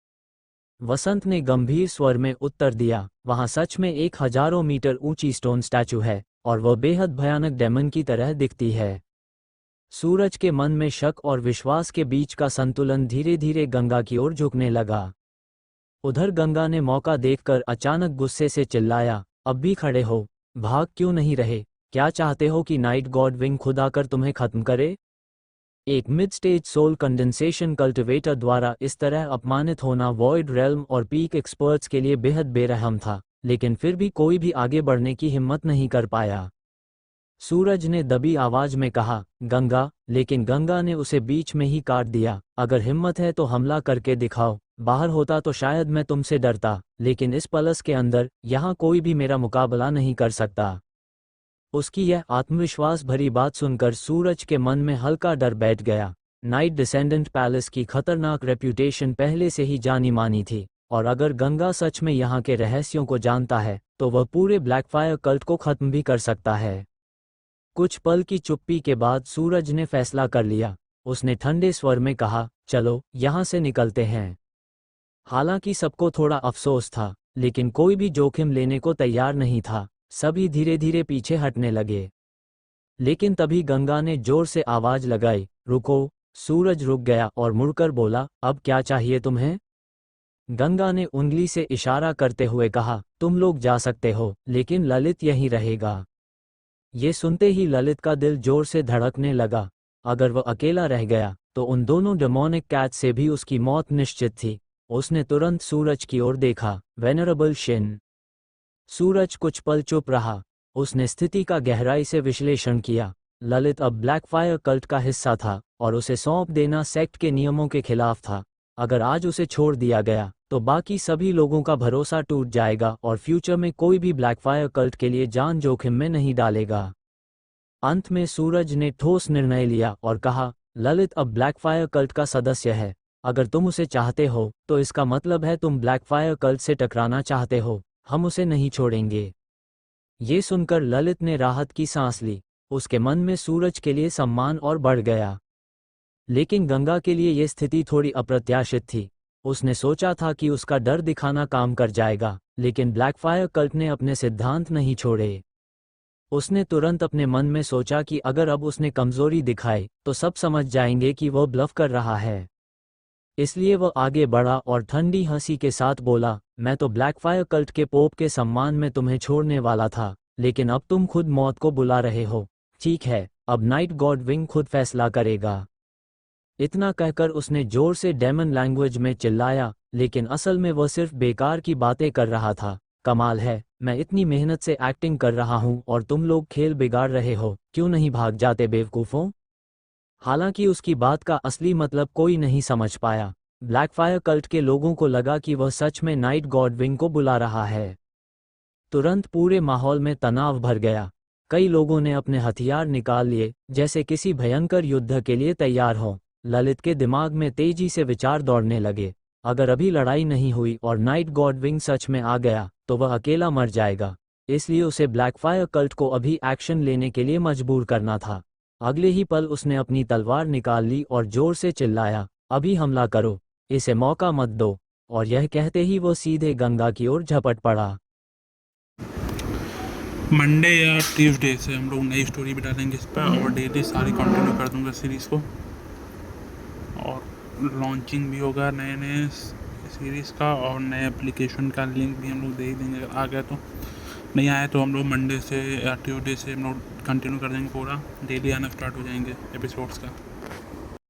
वसंत ने गंभीर स्वर में उत्तर दिया, वहां सच में एक हजारों मीटर ऊंची स्टोन स्टैचू है और वह बेहद भयानक डेमन की तरह दिखती है। सूरज के मन में शक और विश्वास के बीच का संतुलन धीरे धीरे गंगा की ओर झुकने लगा। उधर गंगा ने मौका देखकर अचानक गुस्से से चिल्लाया, अब भी खड़े हो? भाग क्यों नहीं रहे? क्या चाहते हो कि नाइट गॉड विंग खुद आकर तुम्हें खत्म करे? एक mid stage soul condensation cultivator द्वारा इस तरह अपमानित होना वॉइड रेल्म और पीक एक्सपर्ट्स के लिए बेहद बेरहम था, लेकिन फिर भी कोई भी आगे बढ़ने की हिम्मत नहीं कर पाया। सूरज ने दबी आवाज में कहा, गंगा, लेकिन गंगा ने उसे बीच में ही काट दिया, अगर हिम्मत है तो हमला करके दिखाओ। बाहर होता तो शायद मैं तुमसे डरता, लेकिन इस पैलेस के अंदर यहाँ कोई भी मेरा मुकाबला नहीं कर सकता। उसकी यह आत्मविश्वास भरी बात सुनकर सूरज के मन में हल्का डर बैठ गया। नाइट डिसेंडेंट पैलेस की खतरनाक रेप्यूटेशन पहले से ही जानी मानी थी, और अगर गंगा सच में यहाँ के रहस्यों को जानता है तो वह पूरे ब्लैकफायर कल्ट को खत्म भी कर सकता है। कुछ पल की चुप्पी के बाद सूरज ने फैसला कर लिया। उसने ठंडे स्वर में कहा, चलो यहाँ से निकलते हैं। हालांकि सबको थोड़ा अफसोस था, लेकिन कोई भी जोखिम लेने को तैयार नहीं था। सभी धीरे धीरे पीछे हटने लगे। लेकिन तभी गंगा ने जोर से आवाज लगाई, रुको। सूरज रुक गया और मुड़कर बोला, अब क्या चाहिए तुम्हें? गंगा ने उंगली से इशारा करते हुए कहा, तुम लोग जा सकते हो, लेकिन ललित यहीं रहेगा। ये सुनते ही ललित का दिल जोर से धड़कने लगा। अगर वह अकेला रह गया तो उन दोनों डेमोनिक कैट से भी उसकी मौत निश्चित थी। उसने तुरंत सूरज की ओर देखा। Venerable Shin. सूरज कुछ पल चुप रहा। उसने स्थिति का गहराई से विश्लेषण किया। ललित अब ब्लैकफायर कल्ट का हिस्सा था और उसे सौंप देना सेक्ट के नियमों के खिलाफ था। अगर आज उसे छोड़ दिया गया तो बाकी सभी लोगों का भरोसा टूट जाएगा और फ्यूचर में कोई भी ब्लैकफायर कल्ट के लिए जान जोखिम में नहीं डालेगा। अंत में सूरज ने ठोस निर्णय लिया और कहा, ललित अब ब्लैकफायर कल्ट का सदस्य है। अगर तुम उसे चाहते हो तो इसका मतलब है तुम ब्लैकफायर कल्ट से टकराना चाहते हो। हम उसे नहीं छोड़ेंगे। ये सुनकर ललित ने राहत की सांस ली। उसके मन में सूरज के लिए सम्मान और बढ़ गया। लेकिन गंगा के लिए यह स्थिति थोड़ी अप्रत्याशित थी। उसने सोचा था कि उसका डर दिखाना काम कर जाएगा, लेकिन ब्लैकफायर कल्ट ने अपने सिद्धांत नहीं छोड़े। उसने तुरंत अपने मन में सोचा कि अगर अब उसने कमजोरी दिखाई तो सब समझ जाएंगे कि वह ब्लफ कर रहा है। इसलिए वह आगे बढ़ा और ठंडी हंसी के साथ बोला, मैं तो ब्लैकफायर कल्ट के पोप के सम्मान में तुम्हें छोड़ने वाला था, लेकिन अब तुम खुद मौत को बुला रहे हो। ठीक है, अब नाइट गॉड विंग खुद फैसला करेगा। इतना कहकर उसने जोर से डेमन लैंग्वेज में चिल्लाया, लेकिन असल में वह सिर्फ बेकार की बातें कर रहा था। कमाल है, मैं इतनी मेहनत से एक्टिंग कर रहा हूं और तुम लोग खेल बिगाड़ रहे हो। क्यों नहीं भाग जाते बेवकूफों? हालांकि उसकी बात का असली मतलब कोई नहीं समझ पाया। ब्लैकफायर कल्ट के लोगों को लगा कि वह सच में नाइट गॉड विंग को बुला रहा है। तुरंत पूरे माहौल में तनाव भर गया। कई लोगों ने अपने हथियार निकाल लिए, जैसे किसी भयंकर युद्ध के लिए तैयार हों। ललित के दिमाग में तेजी से विचार दौड़ने लगे। अगर अभी लड़ाई नहीं हुई और नाइट गॉड विंग सच में आ गया तो वह अकेला मर जाएगा। इसलिए उसे ब्लैकफायर कल्ट को अभी एक्शन लेने के लिए मजबूर करना था। अगले ही पल उसने अपनी तलवार निकाल ली और जोर से चिल्लाया, अभी हमला करो, इसे मौका मत दो। और यह कहते ही वो सीधे गंगा की ओर झपट पड़ा। मंडे या ट्यूसडे से हम लोग नई स्टोरी भी डालेंगे इस पर, और डेली सारी कंटिन्यू कर दूंगा सीरीज़ को। और लॉन्चिंग भी होगा नए नए सीरीज़ का, और नए एप्लीकेशन का लिंक भी हम लोग दे ही देंगे। अगर आ गया तो, नहीं आया तो हम लोग मंडे से या ट्यूसडे से हम लोग कंटिन्यू कर देंगे। पूरा डेली आना स्टार्ट हो जाएंगे एपिसोड्स का।